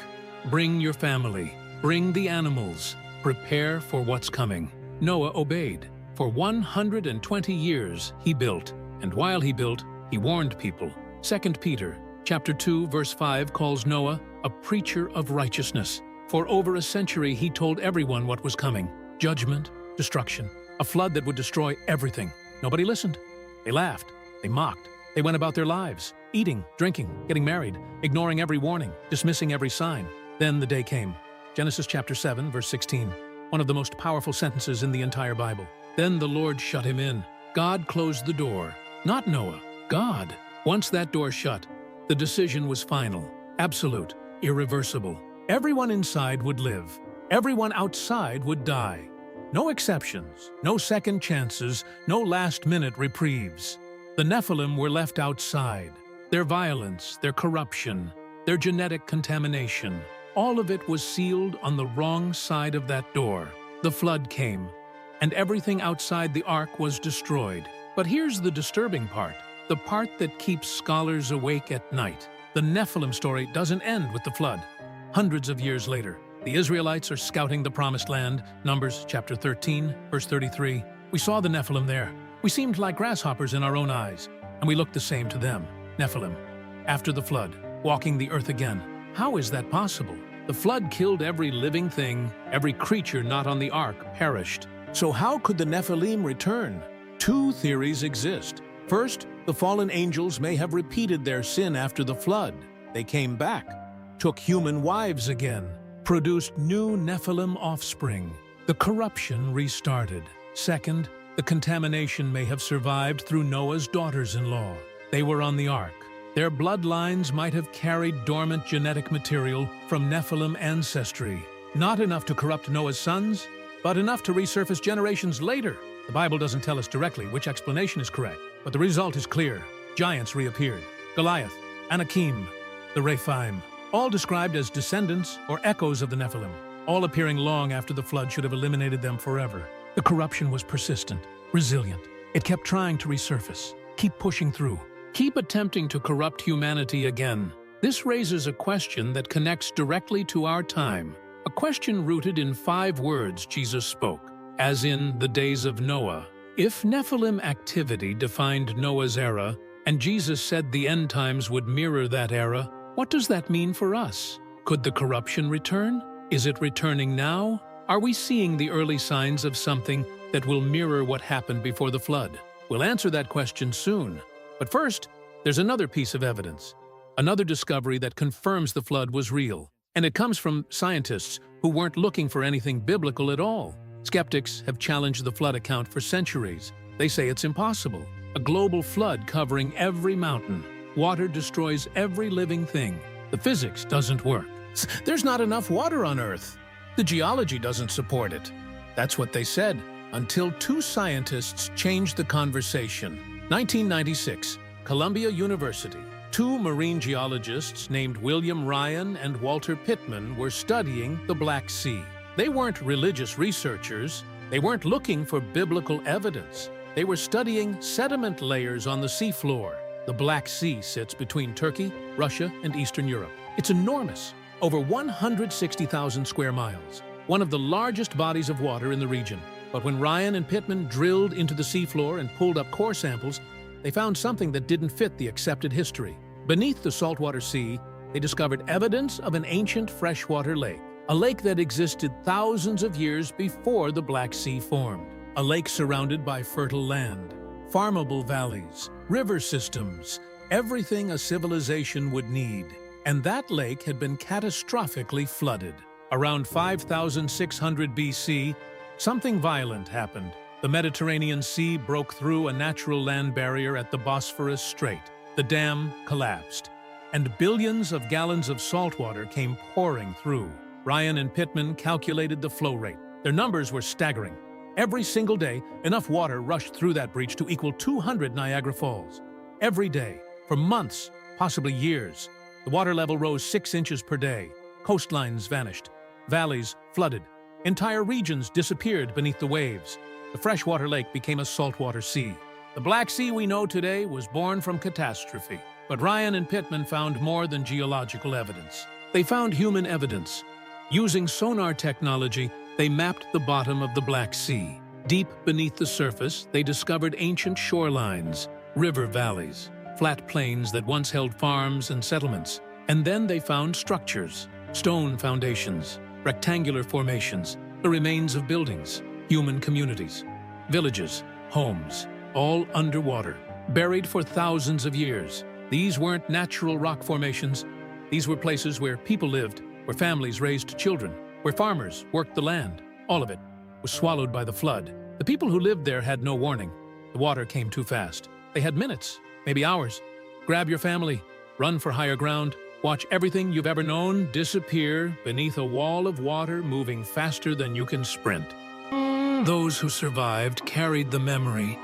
bring your family, bring the animals, prepare for what's coming. Noah obeyed. For 120 years he built, and while he built, he warned people. 2 Peter chapter 2 verse 5 calls Noah a preacher of righteousness. For over a century he told everyone what was coming: judgment, destruction, a flood that would destroy everything. Nobody listened. They laughed, they mocked, they went about their lives, eating, drinking, getting married, ignoring every warning, dismissing every sign. Then the day came. Genesis chapter 7 verse 16, one of the most powerful sentences in the entire Bible. Then the Lord shut him in. God closed the door. Not Noah, God. Once that door shut, the decision was final, absolute, irreversible. Everyone inside would live. Everyone outside would die. No exceptions, no second chances, no last-minute reprieves. The Nephilim were left outside. Their violence, their corruption, their genetic contamination, all of it was sealed on the wrong side of that door. The flood came, and everything outside the ark was destroyed. But here's the disturbing part, the part that keeps scholars awake at night. The Nephilim story doesn't end with the flood. Hundreds of years later, the Israelites are scouting the Promised Land. Numbers chapter 13, verse 33. We saw the Nephilim there. We seemed like grasshoppers in our own eyes, and we looked the same to them. Nephilim, after the flood, walking the earth again. How is that possible? The flood killed every living thing, every creature not on the ark perished. So how could the Nephilim return? Two theories exist. First, the fallen angels may have repeated their sin after the flood. They came back, took human wives again, produced new Nephilim offspring. The corruption restarted. Second, the contamination may have survived through Noah's daughters-in-law. They were on the ark. Their bloodlines might have carried dormant genetic material from Nephilim ancestry. Not enough to corrupt Noah's sons, but enough to resurface generations later. The Bible doesn't tell us directly which explanation is correct, but the result is clear. Giants reappeared. Goliath, Anakim, the Rephaim, all described as descendants or echoes of the Nephilim, all appearing long after the flood should have eliminated them forever. The corruption was persistent, resilient. It kept trying to resurface, keep pushing through, keep attempting to corrupt humanity again. This raises a question that connects directly to our time, a question rooted in 5 words Jesus spoke, as in the days of Noah. If Nephilim activity defined Noah's era, and Jesus said the end times would mirror that era, what does that mean for us? Could the corruption return? Is it returning now? Are we seeing the early signs of something that will mirror what happened before the flood? We'll answer that question soon. But first, there's another piece of evidence, another discovery that confirms the flood was real. And it comes from scientists who weren't looking for anything biblical at all. Skeptics have challenged the flood account for centuries. They say it's impossible. A global flood covering every mountain. Water destroys every living thing. The physics doesn't work. There's not enough water on Earth. The geology doesn't support it. That's what they said, until 2 scientists changed the conversation. 1996, Columbia University. 2 marine geologists named William Ryan and Walter Pittman were studying the Black Sea. They weren't religious researchers. They weren't looking for biblical evidence. They were studying sediment layers on the seafloor. The Black Sea sits between Turkey, Russia, and Eastern Europe. It's enormous, over 160,000 square miles, one of the largest bodies of water in the region. But when Ryan and Pittman drilled into the seafloor and pulled up core samples, they found something that didn't fit the accepted history. Beneath the saltwater sea, they discovered evidence of an ancient freshwater lake, a lake that existed thousands of years before the Black Sea formed. A lake surrounded by fertile land, farmable valleys, river systems, everything a civilization would need. And that lake had been catastrophically flooded. Around 5,600 BC, something violent happened. The Mediterranean Sea broke through a natural land barrier at the Bosphorus Strait. The dam collapsed, and billions of gallons of salt water came pouring through. Ryan and Pittman calculated the flow rate. Their numbers were staggering. Every single day, enough water rushed through that breach to equal 200 Niagara Falls. Every day, for months, possibly years, the water level rose 6 inches per day. Coastlines vanished. Valleys flooded. Entire regions disappeared beneath the waves. The freshwater lake became a saltwater sea. The Black Sea we know today was born from catastrophe. But Ryan and Pittman found more than geological evidence. They found human evidence. Using sonar technology, they mapped the bottom of the Black Sea. Deep beneath the surface, they discovered ancient shorelines, river valleys, flat plains that once held farms and settlements. And then they found structures, stone foundations, rectangular formations, the remains of buildings, human communities, villages, homes, all underwater, buried for thousands of years. These weren't natural rock formations. These were places where people lived, where families raised children, where farmers worked the land. All of it was swallowed by the flood. The people who lived there had no warning. The water came too fast. They had minutes, maybe hours. Grab your family, run for higher ground, watch everything you've ever known disappear beneath a wall of water moving faster than you can sprint. Those who survived carried the memory.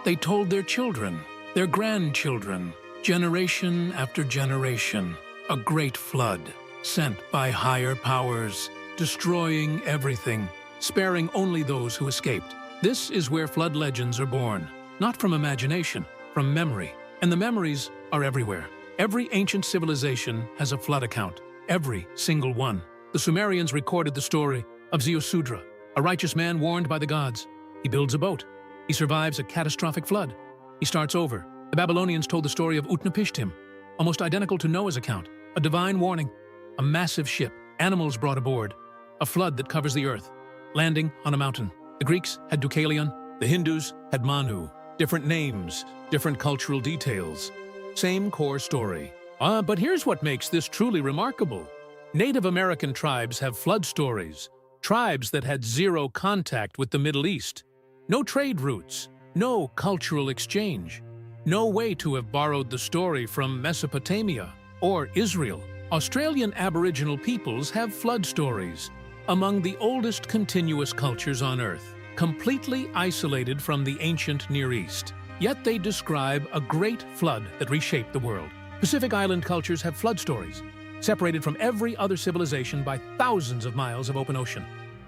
They told their children, their grandchildren, generation after generation. A great flood, sent by higher powers, destroying everything, sparing only those who escaped. This is where flood legends are born, not from imagination, from memory. And the memories are everywhere. Every ancient civilization has a flood account, every single one. The Sumerians recorded the story of Ziusudra, a righteous man warned by the gods. He builds a boat. He survives a catastrophic flood. He starts over. The Babylonians told the story of Utnapishtim, almost identical to Noah's account. A divine warning, a massive ship, animals brought aboard, a flood that covers the earth, landing on a mountain. The Greeks had Deucalion, the Hindus had Manu. Different names, different cultural details. Same core story. But here's what makes this truly remarkable. Native American tribes have flood stories, tribes that had zero contact with the Middle East. No trade routes, no cultural exchange, no way to have borrowed the story from Mesopotamia or Israel. Australian Aboriginal peoples have flood stories, among the oldest continuous cultures on Earth, completely isolated from the ancient Near East. Yet they describe a great flood that reshaped the world. Pacific Island cultures have flood stories, separated from every other civilization by thousands of miles of open ocean.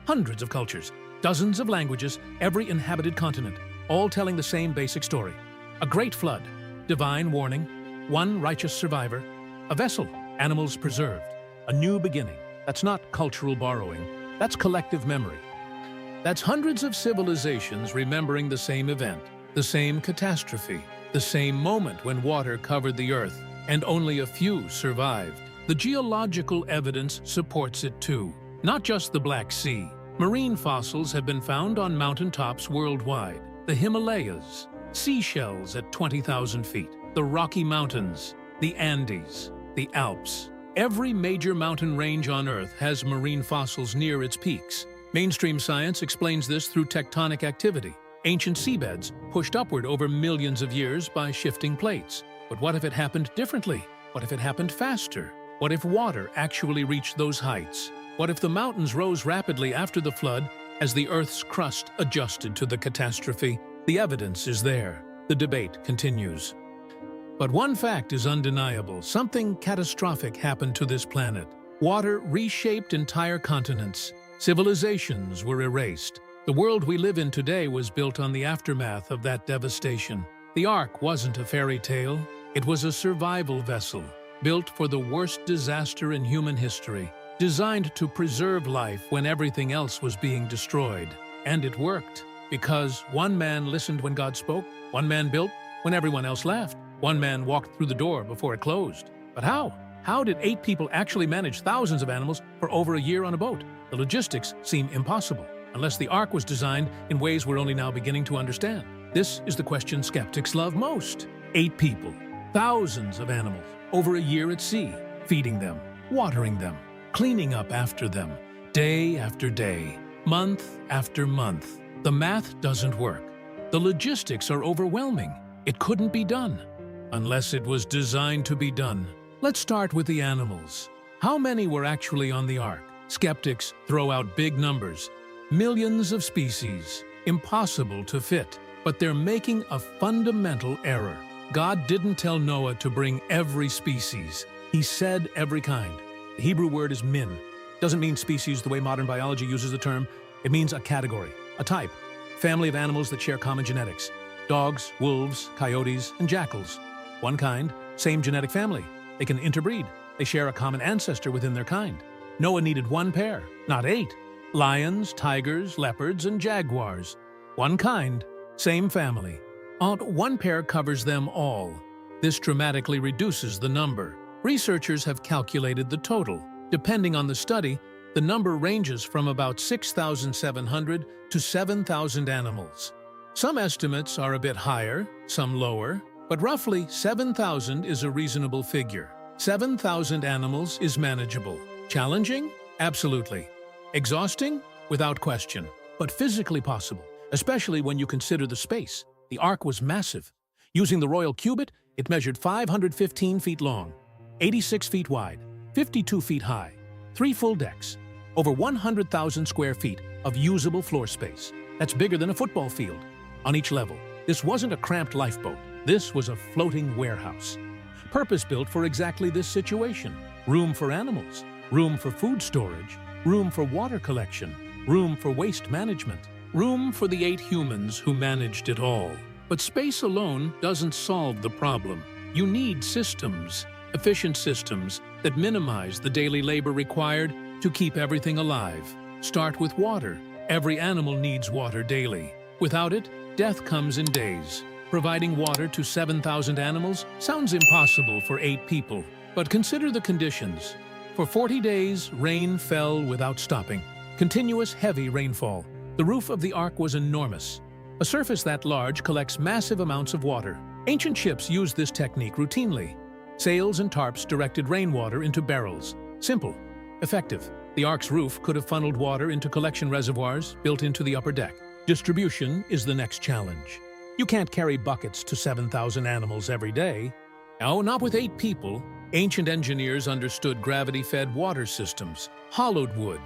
Hundreds of cultures, dozens of languages, every inhabited continent, all telling the same basic story. A great flood, divine warning, one righteous survivor, a vessel, animals preserved, a new beginning. That's not cultural borrowing, that's collective memory. That's hundreds of civilizations remembering the same event, the same catastrophe, the same moment when water covered the earth, and only a few survived. The geological evidence supports it too. Not just the Black Sea. Marine fossils have been found on mountaintops worldwide. The Himalayas, seashells at 20,000 feet, the Rocky Mountains, the Andes, the Alps. Every major mountain range on Earth has marine fossils near its peaks. Mainstream science explains this through tectonic activity. Ancient seabeds pushed upward over millions of years by shifting plates. But what if it happened differently? What if it happened faster? What if water actually reached those heights? What if the mountains rose rapidly after the flood as the Earth's crust adjusted to the catastrophe? The evidence is there. The debate continues. But one fact is undeniable. Something catastrophic happened to this planet. Water reshaped entire continents. Civilizations were erased. The world we live in today was built on the aftermath of that devastation. The Ark wasn't a fairy tale. It was a survival vessel, built for the worst disaster in human history, designed to preserve life when everything else was being destroyed. And it worked, because one man listened when God spoke, one man built when everyone else left, one man walked through the door before it closed. But how? How did 8 people actually manage thousands of animals for over a year on a boat? The logistics seem impossible, unless the Ark was designed in ways we're only now beginning to understand. This is the question skeptics love most. 8 people, thousands of animals, over a year at sea, feeding them, watering them, cleaning up after them, day after day, month after month. The math doesn't work. The logistics are overwhelming. It couldn't be done, unless it was designed to be done. Let's start with the animals. How many were actually on the Ark? Skeptics throw out big numbers. Millions of species. impossible to fit. But they're making a fundamental error. God didn't tell Noah to bring every species. He said every kind. The Hebrew word is min. Doesn't mean species the way modern biology uses the term. It means a category, a type, family of animals that share common genetics. Dogs, wolves, coyotes, and jackals. One kind, same genetic family. They can interbreed. They share a common ancestor within their kind. Noah needed one pair, not 8. Lions, tigers, leopards, and jaguars. One kind, same family. One pair covers them all. This dramatically reduces the number. Researchers have calculated the total. Depending on the study, the number ranges from about 6,700 to 7,000 animals. Some estimates are a bit higher, some lower, but roughly 7,000 is a reasonable figure. 7,000 animals is manageable. Challenging? Absolutely. Exhausting? Without question. But physically possible, especially when you consider the space. The ark was massive. Using the royal cubit, it measured 515 feet long, 86 feet wide, 52 feet high, 3 full decks, over 100,000 square feet of usable floor space. That's bigger than a football field. On each level, this wasn't a cramped lifeboat. This was a floating warehouse. Purpose-built for exactly this situation. Room for animals, room for food storage, room for water collection, room for waste management, room for the 8 humans who managed it all. But space alone doesn't solve the problem. You need systems, efficient systems that minimize the daily labor required to keep everything alive. Start with water. Every animal needs water daily. Without it, death comes in days. Providing water to 7,000 animals sounds impossible for 8 people. But consider the conditions. For 40 days, rain fell without stopping. Continuous heavy rainfall. The roof of the ark was enormous. A surface that large collects massive amounts of water. Ancient ships used this technique routinely. Sails and tarps directed rainwater into barrels. Simple, effective. The ark's roof could have funneled water into collection reservoirs built into the upper deck. Distribution is the next challenge. You can't carry buckets to 7,000 animals every day. No, not with 8 people. Ancient engineers understood gravity-fed water systems, hollowed wood,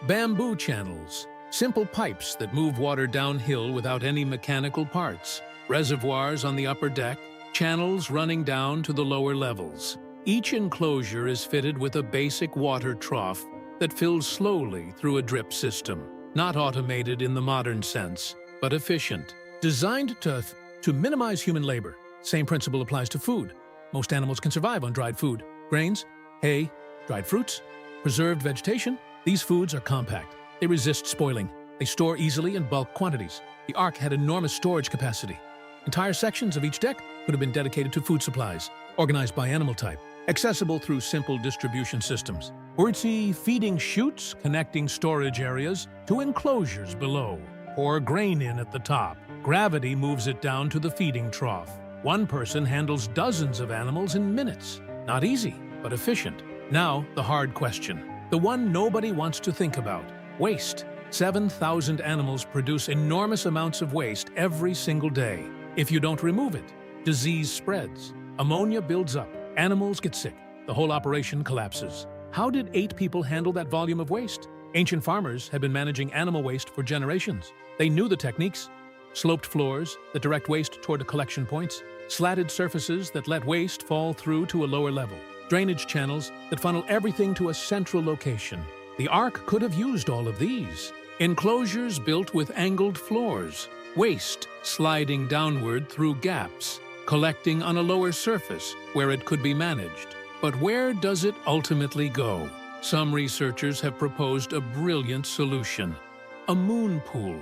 bamboo channels, simple pipes that move water downhill without any mechanical parts, reservoirs on the upper deck, channels running down to the lower levels. Each enclosure is fitted with a basic water trough that fills slowly through a drip system. Not automated in the modern sense, but efficient. Designed to minimize human labor. Same principle applies to food. Most animals can survive on dried food. Grains, hay, dried fruits, preserved vegetation. These foods are compact. They resist spoiling. They store easily in bulk quantities. The ark had enormous storage capacity. Entire sections of each deck could have been dedicated to food supplies, organized by animal type, accessible through simple distribution systems. Wordsy feeding chutes connecting storage areas to enclosures below. Pour grain in at the top. Gravity moves it down to the feeding trough. One person handles dozens of animals in minutes. Not easy, but efficient. Now, the hard question. The one nobody wants to think about. Waste. 7,000 animals produce enormous amounts of waste every single day. If you don't remove it, disease spreads. Ammonia builds up. Animals get sick. The whole operation collapses. How did 8 people handle that volume of waste? Ancient farmers had been managing animal waste for generations. They knew the techniques. Sloped floors that direct waste toward the collection points. Slatted surfaces that let waste fall through to a lower level. Drainage channels that funnel everything to a central location. The ark could have used all of these. Enclosures built with angled floors. Waste sliding downward through gaps, collecting on a lower surface where it could be managed. But where does it ultimately go? Some researchers have proposed a brilliant solution. A moon pool.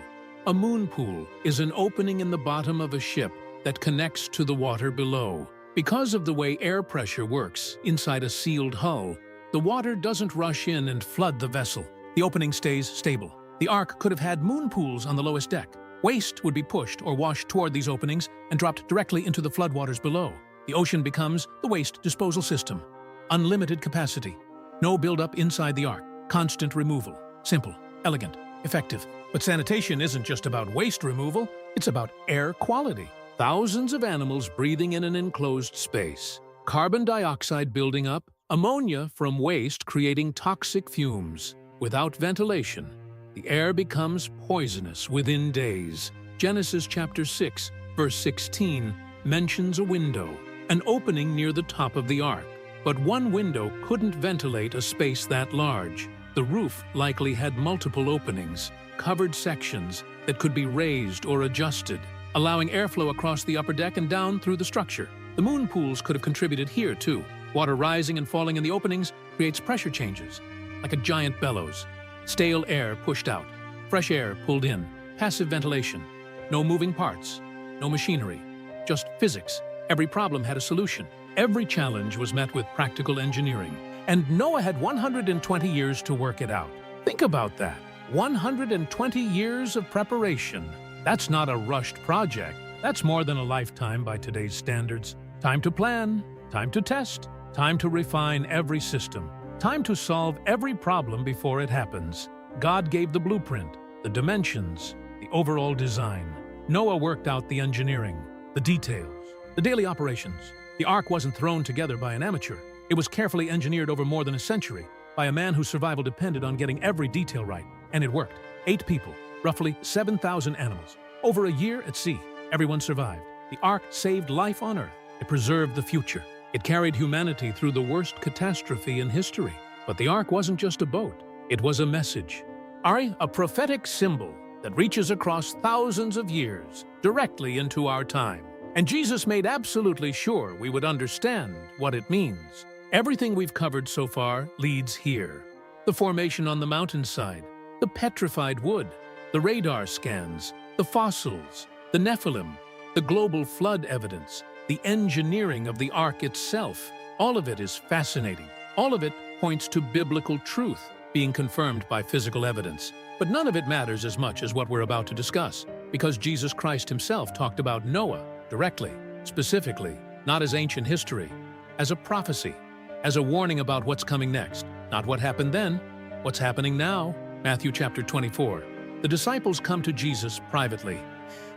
A moon pool is an opening in the bottom of a ship that connects to the water below. Because of the way air pressure works inside a sealed hull, the water doesn't rush in and flood the vessel. The opening stays stable. The ark could have had moon pools on the lowest deck. Waste would be pushed or washed toward these openings and dropped directly into the floodwaters below. The ocean becomes the waste disposal system. Unlimited capacity. No buildup inside the ark. Constant removal. Simple, elegant, effective. But sanitation isn't just about waste removal, it's about air quality. Thousands of animals breathing in an enclosed space. Carbon dioxide building up, ammonia from waste creating toxic fumes. Without ventilation, The air becomes poisonous within days. Genesis chapter 6, verse 16 mentions a window, an opening near the top of the ark. But one window couldn't ventilate a space that large. The roof likely had multiple openings, covered sections that could be raised or adjusted, allowing airflow across the upper deck and down through the structure. The moon pools could have contributed here too. Water rising and falling in the openings creates pressure changes, like a giant bellows. Stale air pushed out, fresh air pulled in, passive ventilation. No moving parts, no machinery, just physics. Every problem had a solution. Every challenge was met with practical engineering. And Noah had 120 years to work it out. Think about that. 120 years of preparation. That's not a rushed project. That's more than a lifetime by today's standards. Time to plan, time to test, time to refine every system, time to solve every problem before it happens. God gave the blueprint, the dimensions, the overall design. Noah worked out the engineering, the details, the daily operations. The ark wasn't thrown together by an amateur. It was carefully engineered over more than a century by a man whose survival depended on getting every detail right. And it worked. 8 people, roughly 7,000 animals. Over a year at sea, everyone survived. The ark saved life on Earth. It preserved the future. It carried humanity through the worst catastrophe in history. But the ark wasn't just a boat. It was a message. A prophetic symbol that reaches across thousands of years, directly into our time. And Jesus made absolutely sure we would understand what it means. Everything we've covered so far leads here. The formation on the mountainside, the petrified wood, the radar scans, the fossils, the Nephilim, the global flood evidence, the engineering of the ark itself. All of it is fascinating. All of it points to biblical truth being confirmed by physical evidence. But none of it matters as much as what we're about to discuss, because Jesus Christ himself talked about Noah directly, specifically, not as ancient history, as a prophecy, as a warning about what's coming next. Not what happened then, what's happening now. Matthew chapter 24. The disciples come to Jesus privately.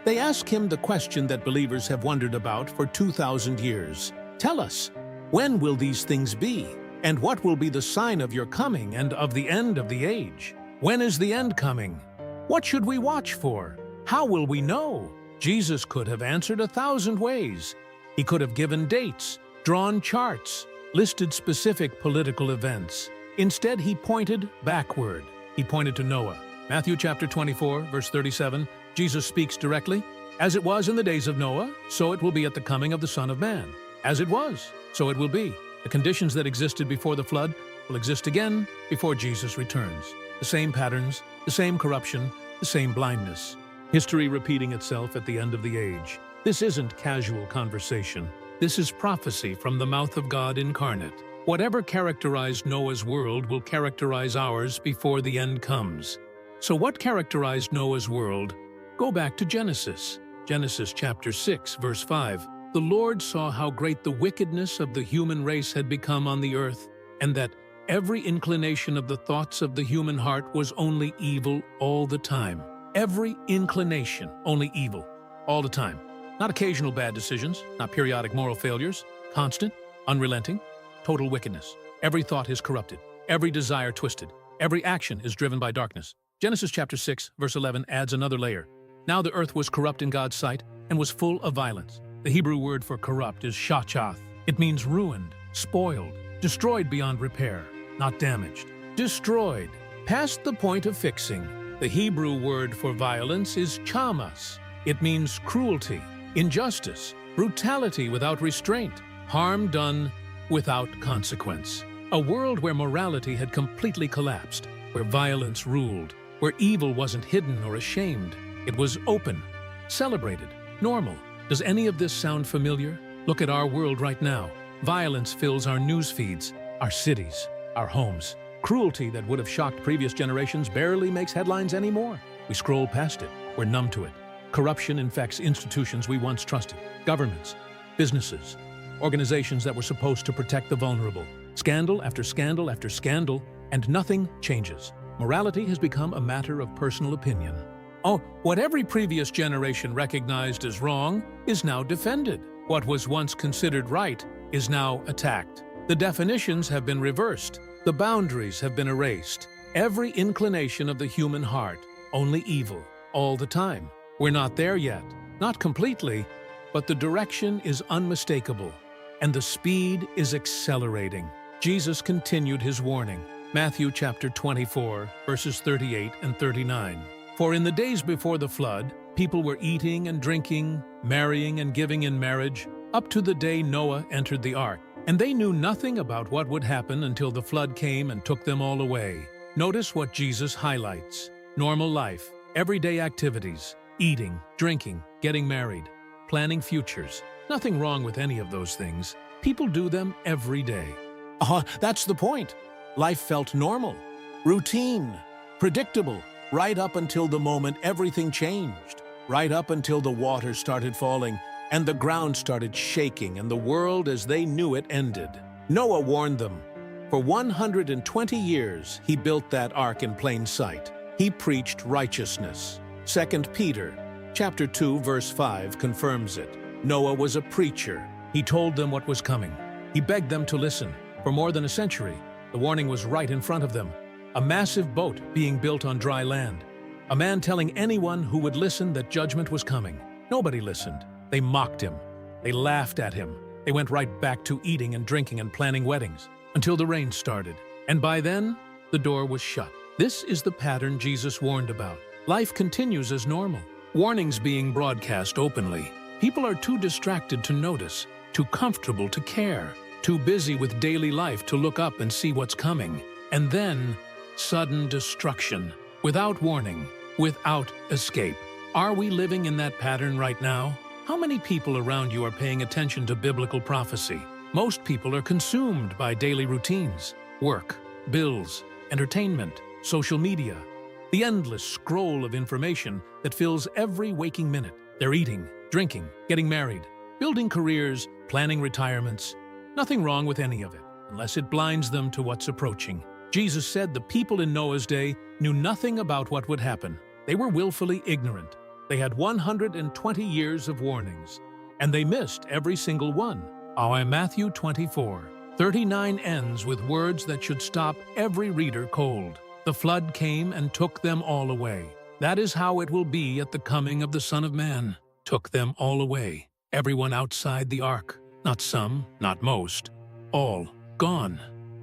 They ask him the question that believers have wondered about for 2,000 years. Tell us, when will these things be? And what will be the sign of your coming and of the end of the age? When is the end coming? What should we watch for? How will we know? Jesus could have answered 1,000 ways. He could have given dates, drawn charts, listed specific political events. Instead, he pointed backward. He pointed to Noah. Matthew chapter 24, verse 37, Jesus speaks directly. As it was in the days of Noah, so it will be at the coming of the Son of Man. As it was, so it will be. The conditions that existed before the flood will exist again before Jesus returns. The same patterns, the same corruption, the same blindness. History repeating itself at the end of the age. This isn't casual conversation. This is prophecy from the mouth of God incarnate. Whatever characterized Noah's world will characterize ours before the end comes. So what characterized Noah's world? Go back to Genesis. Genesis chapter 6, verse 5. The Lord saw how great the wickedness of the human race had become on the earth, and that every inclination of the thoughts of the human heart was only evil all the time. Every inclination, only evil, all the time. Not occasional bad decisions, not periodic moral failures, constant, unrelenting, total wickedness. Every thought is corrupted, every desire twisted, every action is driven by darkness. Genesis chapter 6, verse 11 adds another layer. Now the earth was corrupt in God's sight and was full of violence. The Hebrew word for corrupt is shachath. It means ruined, spoiled, destroyed beyond repair, not damaged. Destroyed, past the point of fixing. The Hebrew word for violence is chamas. It means cruelty, injustice, brutality without restraint, harm done without consequence. A world where morality had completely collapsed, where violence ruled, where evil wasn't hidden or ashamed. It was open, celebrated, normal. Does any of this sound familiar? Look at our world right now. Violence fills our news feeds, our cities, our homes. Cruelty that would have shocked previous generations barely makes headlines anymore. We scroll past it. We're numb to it. Corruption infects institutions we once trusted. Governments, businesses, organizations that were supposed to protect the vulnerable. Scandal after scandal after scandal, and nothing changes. Morality has become a matter of personal opinion. Oh, what every previous generation recognized as wrong is now defended. What was once considered right is now attacked. The definitions have been reversed. The boundaries have been erased. Every inclination of the human heart, only evil, all the time. We're not there yet, not completely, but the direction is unmistakable, and the speed is accelerating. Jesus continued his warning. Matthew chapter 24, verses 38 and 39. For in the days before the flood, people were eating and drinking, marrying and giving in marriage, up to the day Noah entered the ark. And they knew nothing about what would happen until the flood came and took them all away. Notice what Jesus highlights. Normal life, everyday activities, eating, drinking, getting married, planning futures. Nothing wrong with any of those things. People do them every day. That's the point. Life felt normal, routine, predictable, right up until the moment everything changed. Right up until the water started falling and the ground started shaking and the world as they knew it ended. Noah warned them. For 120 years, he built that ark in plain sight. He preached righteousness. 2 Peter chapter 2, verse 5 confirms it. Noah was a preacher. He told them what was coming. He begged them to listen. For more than a century, the warning was right in front of them. A massive boat being built on dry land. A man telling anyone who would listen that judgment was coming. Nobody listened. They mocked him. They laughed at him. They went right back to eating and drinking and planning weddings until the rain started. And by then, the door was shut. This is the pattern Jesus warned about. Life continues as normal. Warnings being broadcast openly. People are too distracted to notice, too comfortable to care, too busy with daily life to look up and see what's coming. And then, sudden destruction. Without warning, without escape. Are we living in that pattern right now? How many people around you are paying attention to biblical prophecy? Most people are consumed by daily routines, work, bills, entertainment, social media, the endless scroll of information that fills every waking minute. They're eating, drinking, getting married, building careers, planning retirements. Nothing wrong with any of it, unless it blinds them to what's approaching. Jesus said the people in Noah's day knew nothing about what would happen. They were willfully ignorant. They had 120 years of warnings, and they missed every single one. Matthew 24, 39 ends with words that should stop every reader cold. The flood came and took them all away. That is how it will be at the coming of the Son of Man. Took them all away. Everyone outside the ark. Not some, not most. All gone.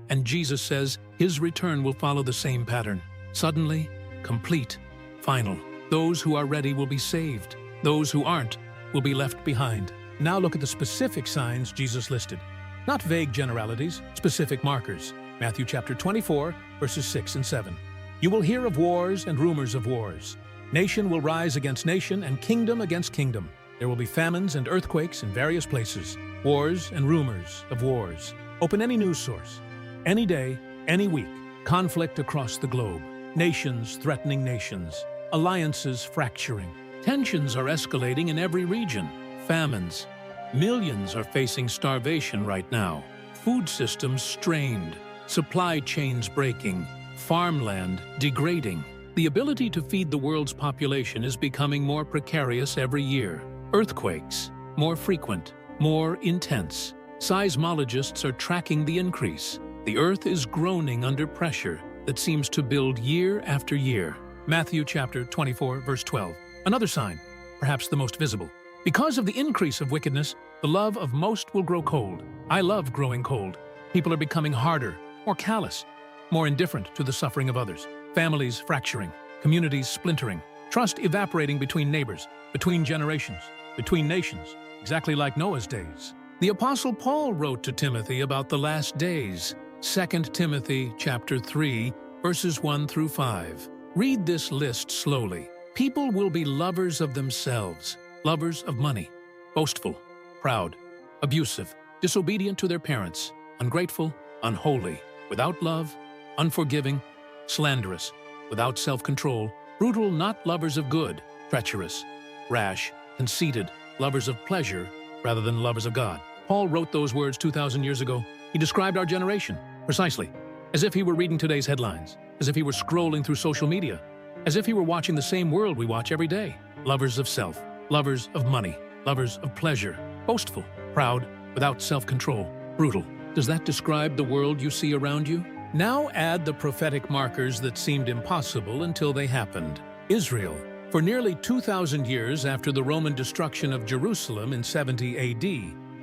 And Jesus says his return will follow the same pattern. Suddenly, complete, final. Those who are ready will be saved. Those who aren't will be left behind. Now look at the specific signs Jesus listed. Not vague generalities, specific markers. Matthew chapter 24, verses 6 and 7. You will hear of wars and rumors of wars. Nation will rise against nation and kingdom against kingdom. There will be famines and earthquakes in various places. Wars and rumors of wars. Open any news source. Any day, any week. Conflict across the globe. Nations threatening nations. Alliances fracturing. Tensions are escalating in every region. Famines. Millions are facing starvation right now. Food systems strained. Supply chains breaking. Farmland degrading. The ability to feed the world's population is becoming more precarious every year. Earthquakes. More frequent. More intense. Seismologists are tracking the increase. The Earth is groaning under pressure that seems to build year after year. Matthew chapter 24, verse 12. Another sign, perhaps the most visible. Because of the increase of wickedness, the love of most will grow cold. I love growing cold. People are becoming harder, more callous, more indifferent to the suffering of others. Families fracturing, communities splintering, trust evaporating between neighbors, between generations, between nations, exactly like Noah's days. The Apostle Paul wrote to Timothy about the last days. 2 Timothy chapter 3, verses 1 through 5. Read this list slowly. People will be lovers of themselves, lovers of money, boastful, proud, abusive, disobedient to their parents, ungrateful, unholy, without love, unforgiving, slanderous, without self-control, brutal, not lovers of good, treacherous, rash, conceited, lovers of pleasure rather than lovers of God. Paul wrote those words 2,000 years ago. He described our generation, precisely, as if he were reading today's headlines, as if he were scrolling through social media, as if he were watching the same world we watch every day. Lovers of self, lovers of money, lovers of pleasure, boastful, proud, without self-control, brutal. Does that describe the world you see around you? Now add the prophetic markers that seemed impossible until they happened. Israel. For nearly 2,000 years after the Roman destruction of Jerusalem in 70 AD,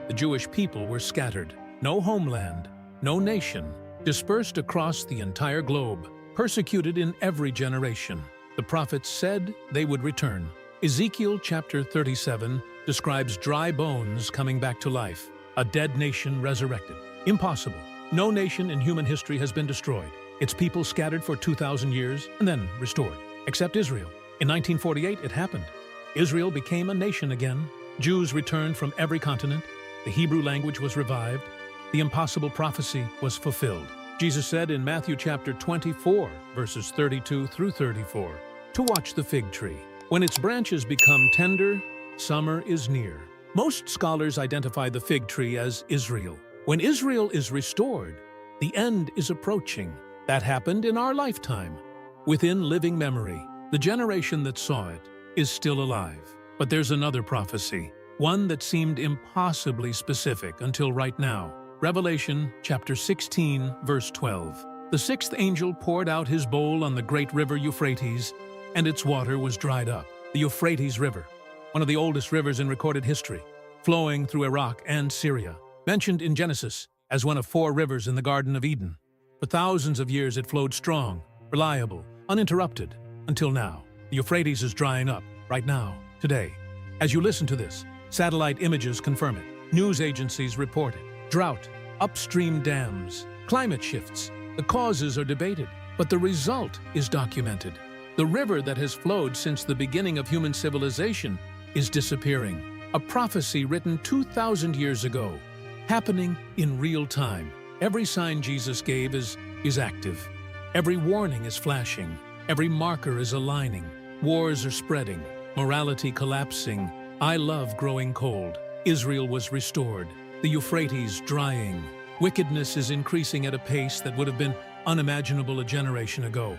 the Jewish people were scattered. No homeland, no nation, dispersed across the entire globe, persecuted in every generation. The prophets said they would return. Ezekiel chapter 37 describes dry bones coming back to life, a dead nation resurrected. Impossible. No nation in human history has been destroyed. Its people scattered for 2,000 years and then restored, except Israel. In 1948, it happened. Israel became a nation again. Jews returned from every continent. The Hebrew language was revived. The impossible prophecy was fulfilled. Jesus said in Matthew chapter 24, verses 32 through 34, to watch the fig tree. When its branches become tender, summer is near. Most scholars identify the fig tree as Israel. When Israel is restored, the end is approaching. That happened in our lifetime. Within living memory, the generation that saw it is still alive. But there's another prophecy, one that seemed impossibly specific until right now. Revelation chapter 16, verse 12. The sixth angel poured out his bowl on the great river Euphrates, and its water was dried up. The Euphrates River, one of the oldest rivers in recorded history, flowing through Iraq and Syria, mentioned in Genesis as one of 4 rivers in the Garden of Eden. For thousands of years it flowed strong, reliable, uninterrupted, until now. The Euphrates is drying up, right now, today. As you listen to this, satellite images confirm it. News agencies report it. Drought, upstream dams, climate shifts. The causes are debated, but the result is documented. The river that has flowed since the beginning of human civilization is disappearing. A prophecy written 2,000 years ago, happening in real time. Every sign Jesus gave is active. Every warning is flashing. Every marker is aligning. Wars are spreading. Morality collapsing. I love growing cold. Israel was restored. The Euphrates drying. Wickedness is increasing at a pace that would have been unimaginable a generation ago.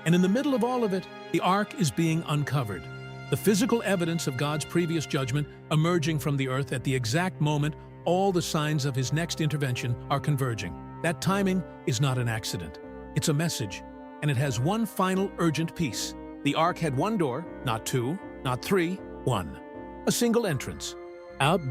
And in the middle of all of it, the ark is being uncovered. The physical evidence of God's previous judgment emerging from the earth at the exact moment all the signs of his next intervention are converging. That timing is not an accident. It's a message, and it has one final urgent piece. The ark had one door, not 2, not 3, 1. A single entrance.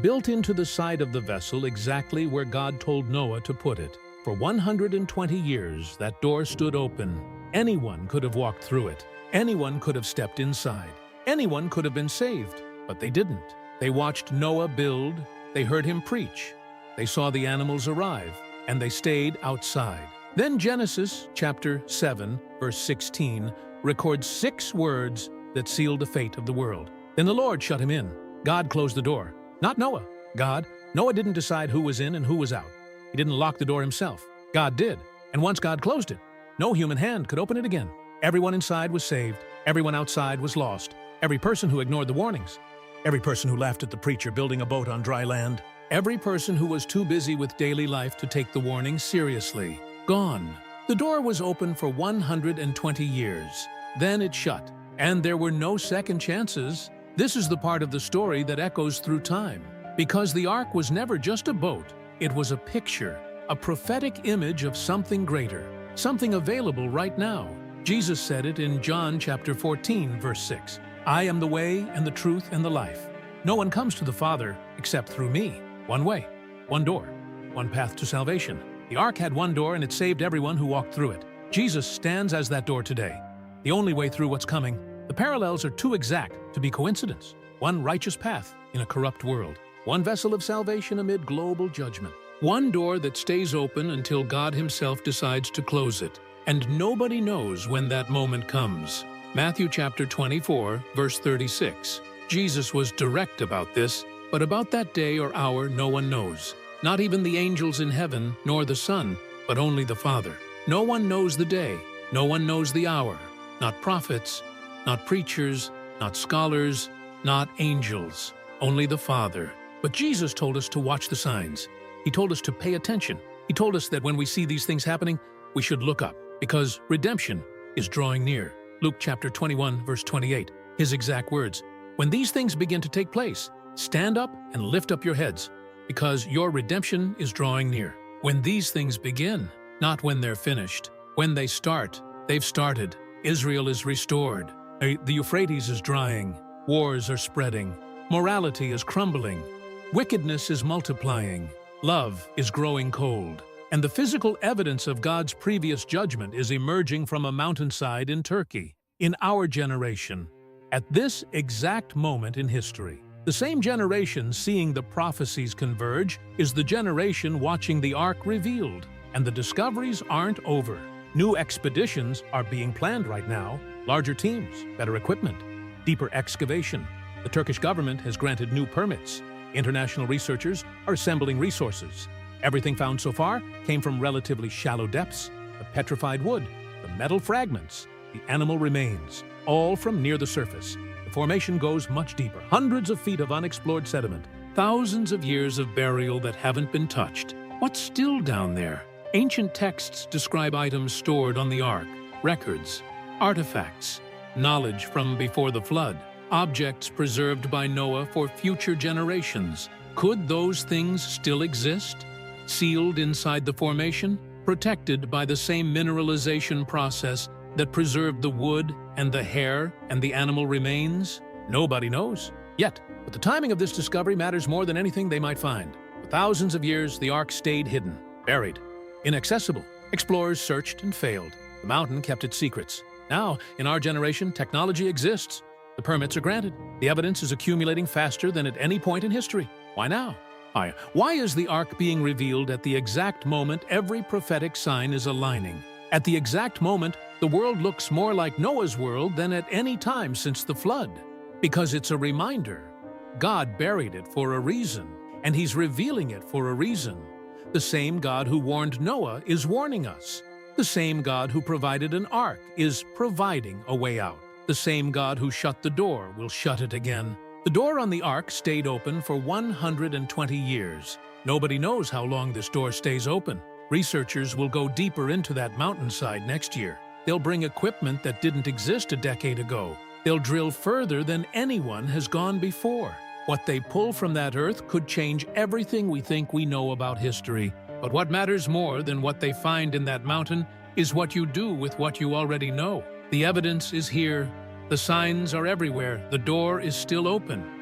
Built into the side of the vessel exactly where God told Noah to put it. For 120 years, that door stood open. Anyone could have walked through it. Anyone could have stepped inside. Anyone could have been saved, but they didn't. They watched Noah build, they heard him preach, they saw the animals arrive, and they stayed outside. Then Genesis chapter 7, verse 16, records 6 words that sealed the fate of the world. Then the Lord shut him in. God closed the door. Not Noah. God. Noah didn't decide who was in and who was out. He didn't lock the door himself. God did. And once God closed it, no human hand could open it again. Everyone inside was saved. Everyone outside was lost. Every person who ignored the warnings. Every person who laughed at the preacher building a boat on dry land. Every person who was too busy with daily life to take the warnings seriously. Gone. The door was open for 120 years. Then it shut. And there were no second chances. This is the part of the story that echoes through time. Because the ark was never just a boat. It was a picture, a prophetic image of something greater, something available right now. Jesus said it in John chapter 14, verse 6. I am the way and the truth and the life. No one comes to the Father except through me. One way, one door, one path to salvation. The ark had one door and it saved everyone who walked through it. Jesus stands as that door today, the only way through what's coming. The parallels are too exact to be coincidence. One righteous path in a corrupt world. One vessel of salvation amid global judgment. One door that stays open until God himself decides to close it. And nobody knows when that moment comes. Matthew chapter 24, verse 36. Jesus was direct about this, but about that day or hour no one knows. Not even the angels in heaven, nor the Son, but only the Father. No one knows the day. No one knows the hour. Not prophets, not preachers, not scholars, not angels. Only the Father. But Jesus told us to watch the signs. He told us to pay attention. He told us that when we see these things happening, we should look up, because redemption is drawing near. Luke chapter 21, verse 28, his exact words. When these things begin to take place, stand up and lift up your heads, because your redemption is drawing near. When these things begin, Not when they're finished. When they start, they've started. Israel is restored. The Euphrates is drying. Wars are spreading. Morality is crumbling. Wickedness is multiplying. Love is growing cold. And the physical evidence of God's previous judgment is emerging from a mountainside in Turkey, in our generation, at this exact moment in history. The same generation seeing the prophecies converge is the generation watching the Ark revealed. And the discoveries aren't over. New expeditions are being planned right now. Larger teams, better equipment, deeper excavation. The Turkish government has granted new permits. International researchers are assembling resources. Everything found so far came from relatively shallow depths, the petrified wood, the metal fragments, the animal remains, all from near the surface. The formation goes much deeper, hundreds of feet of unexplored sediment, thousands of years of burial that haven't been touched. What's still down there? Ancient texts describe items stored on the Ark, records, artifacts, knowledge from before the flood, objects preserved by Noah for future generations. Could those things still exist? Sealed inside the formation, protected by the same mineralization process that preserved the wood and the hair and the animal remains? Nobody knows yet, but the timing of this discovery matters more than anything they might find. For thousands of years, the Ark stayed hidden, buried, inaccessible. Explorers searched and failed. The mountain kept its secrets. Now, in our generation, technology exists. The permits are granted. The evidence is accumulating faster than at any point in history. Why now? Why is the Ark being revealed at the exact moment every prophetic sign is aligning? At the exact moment, the world looks more like Noah's world than at any time since the flood. Because it's a reminder. God buried it for a reason, and He's revealing it for a reason. The same God who warned Noah is warning us. The same God who provided an ark is providing a way out. The same God who shut the door will shut it again. The door on the ark stayed open for 120 years. Nobody knows how long this door stays open. Researchers will go deeper into that mountainside next year. They'll bring equipment that didn't exist a decade ago. They'll drill further than anyone has gone before. What they pull from that earth could change everything we think we know about history. But what matters more than what they find in that mountain is what you do with what you already know. The evidence is here. The signs are everywhere. The door is still open.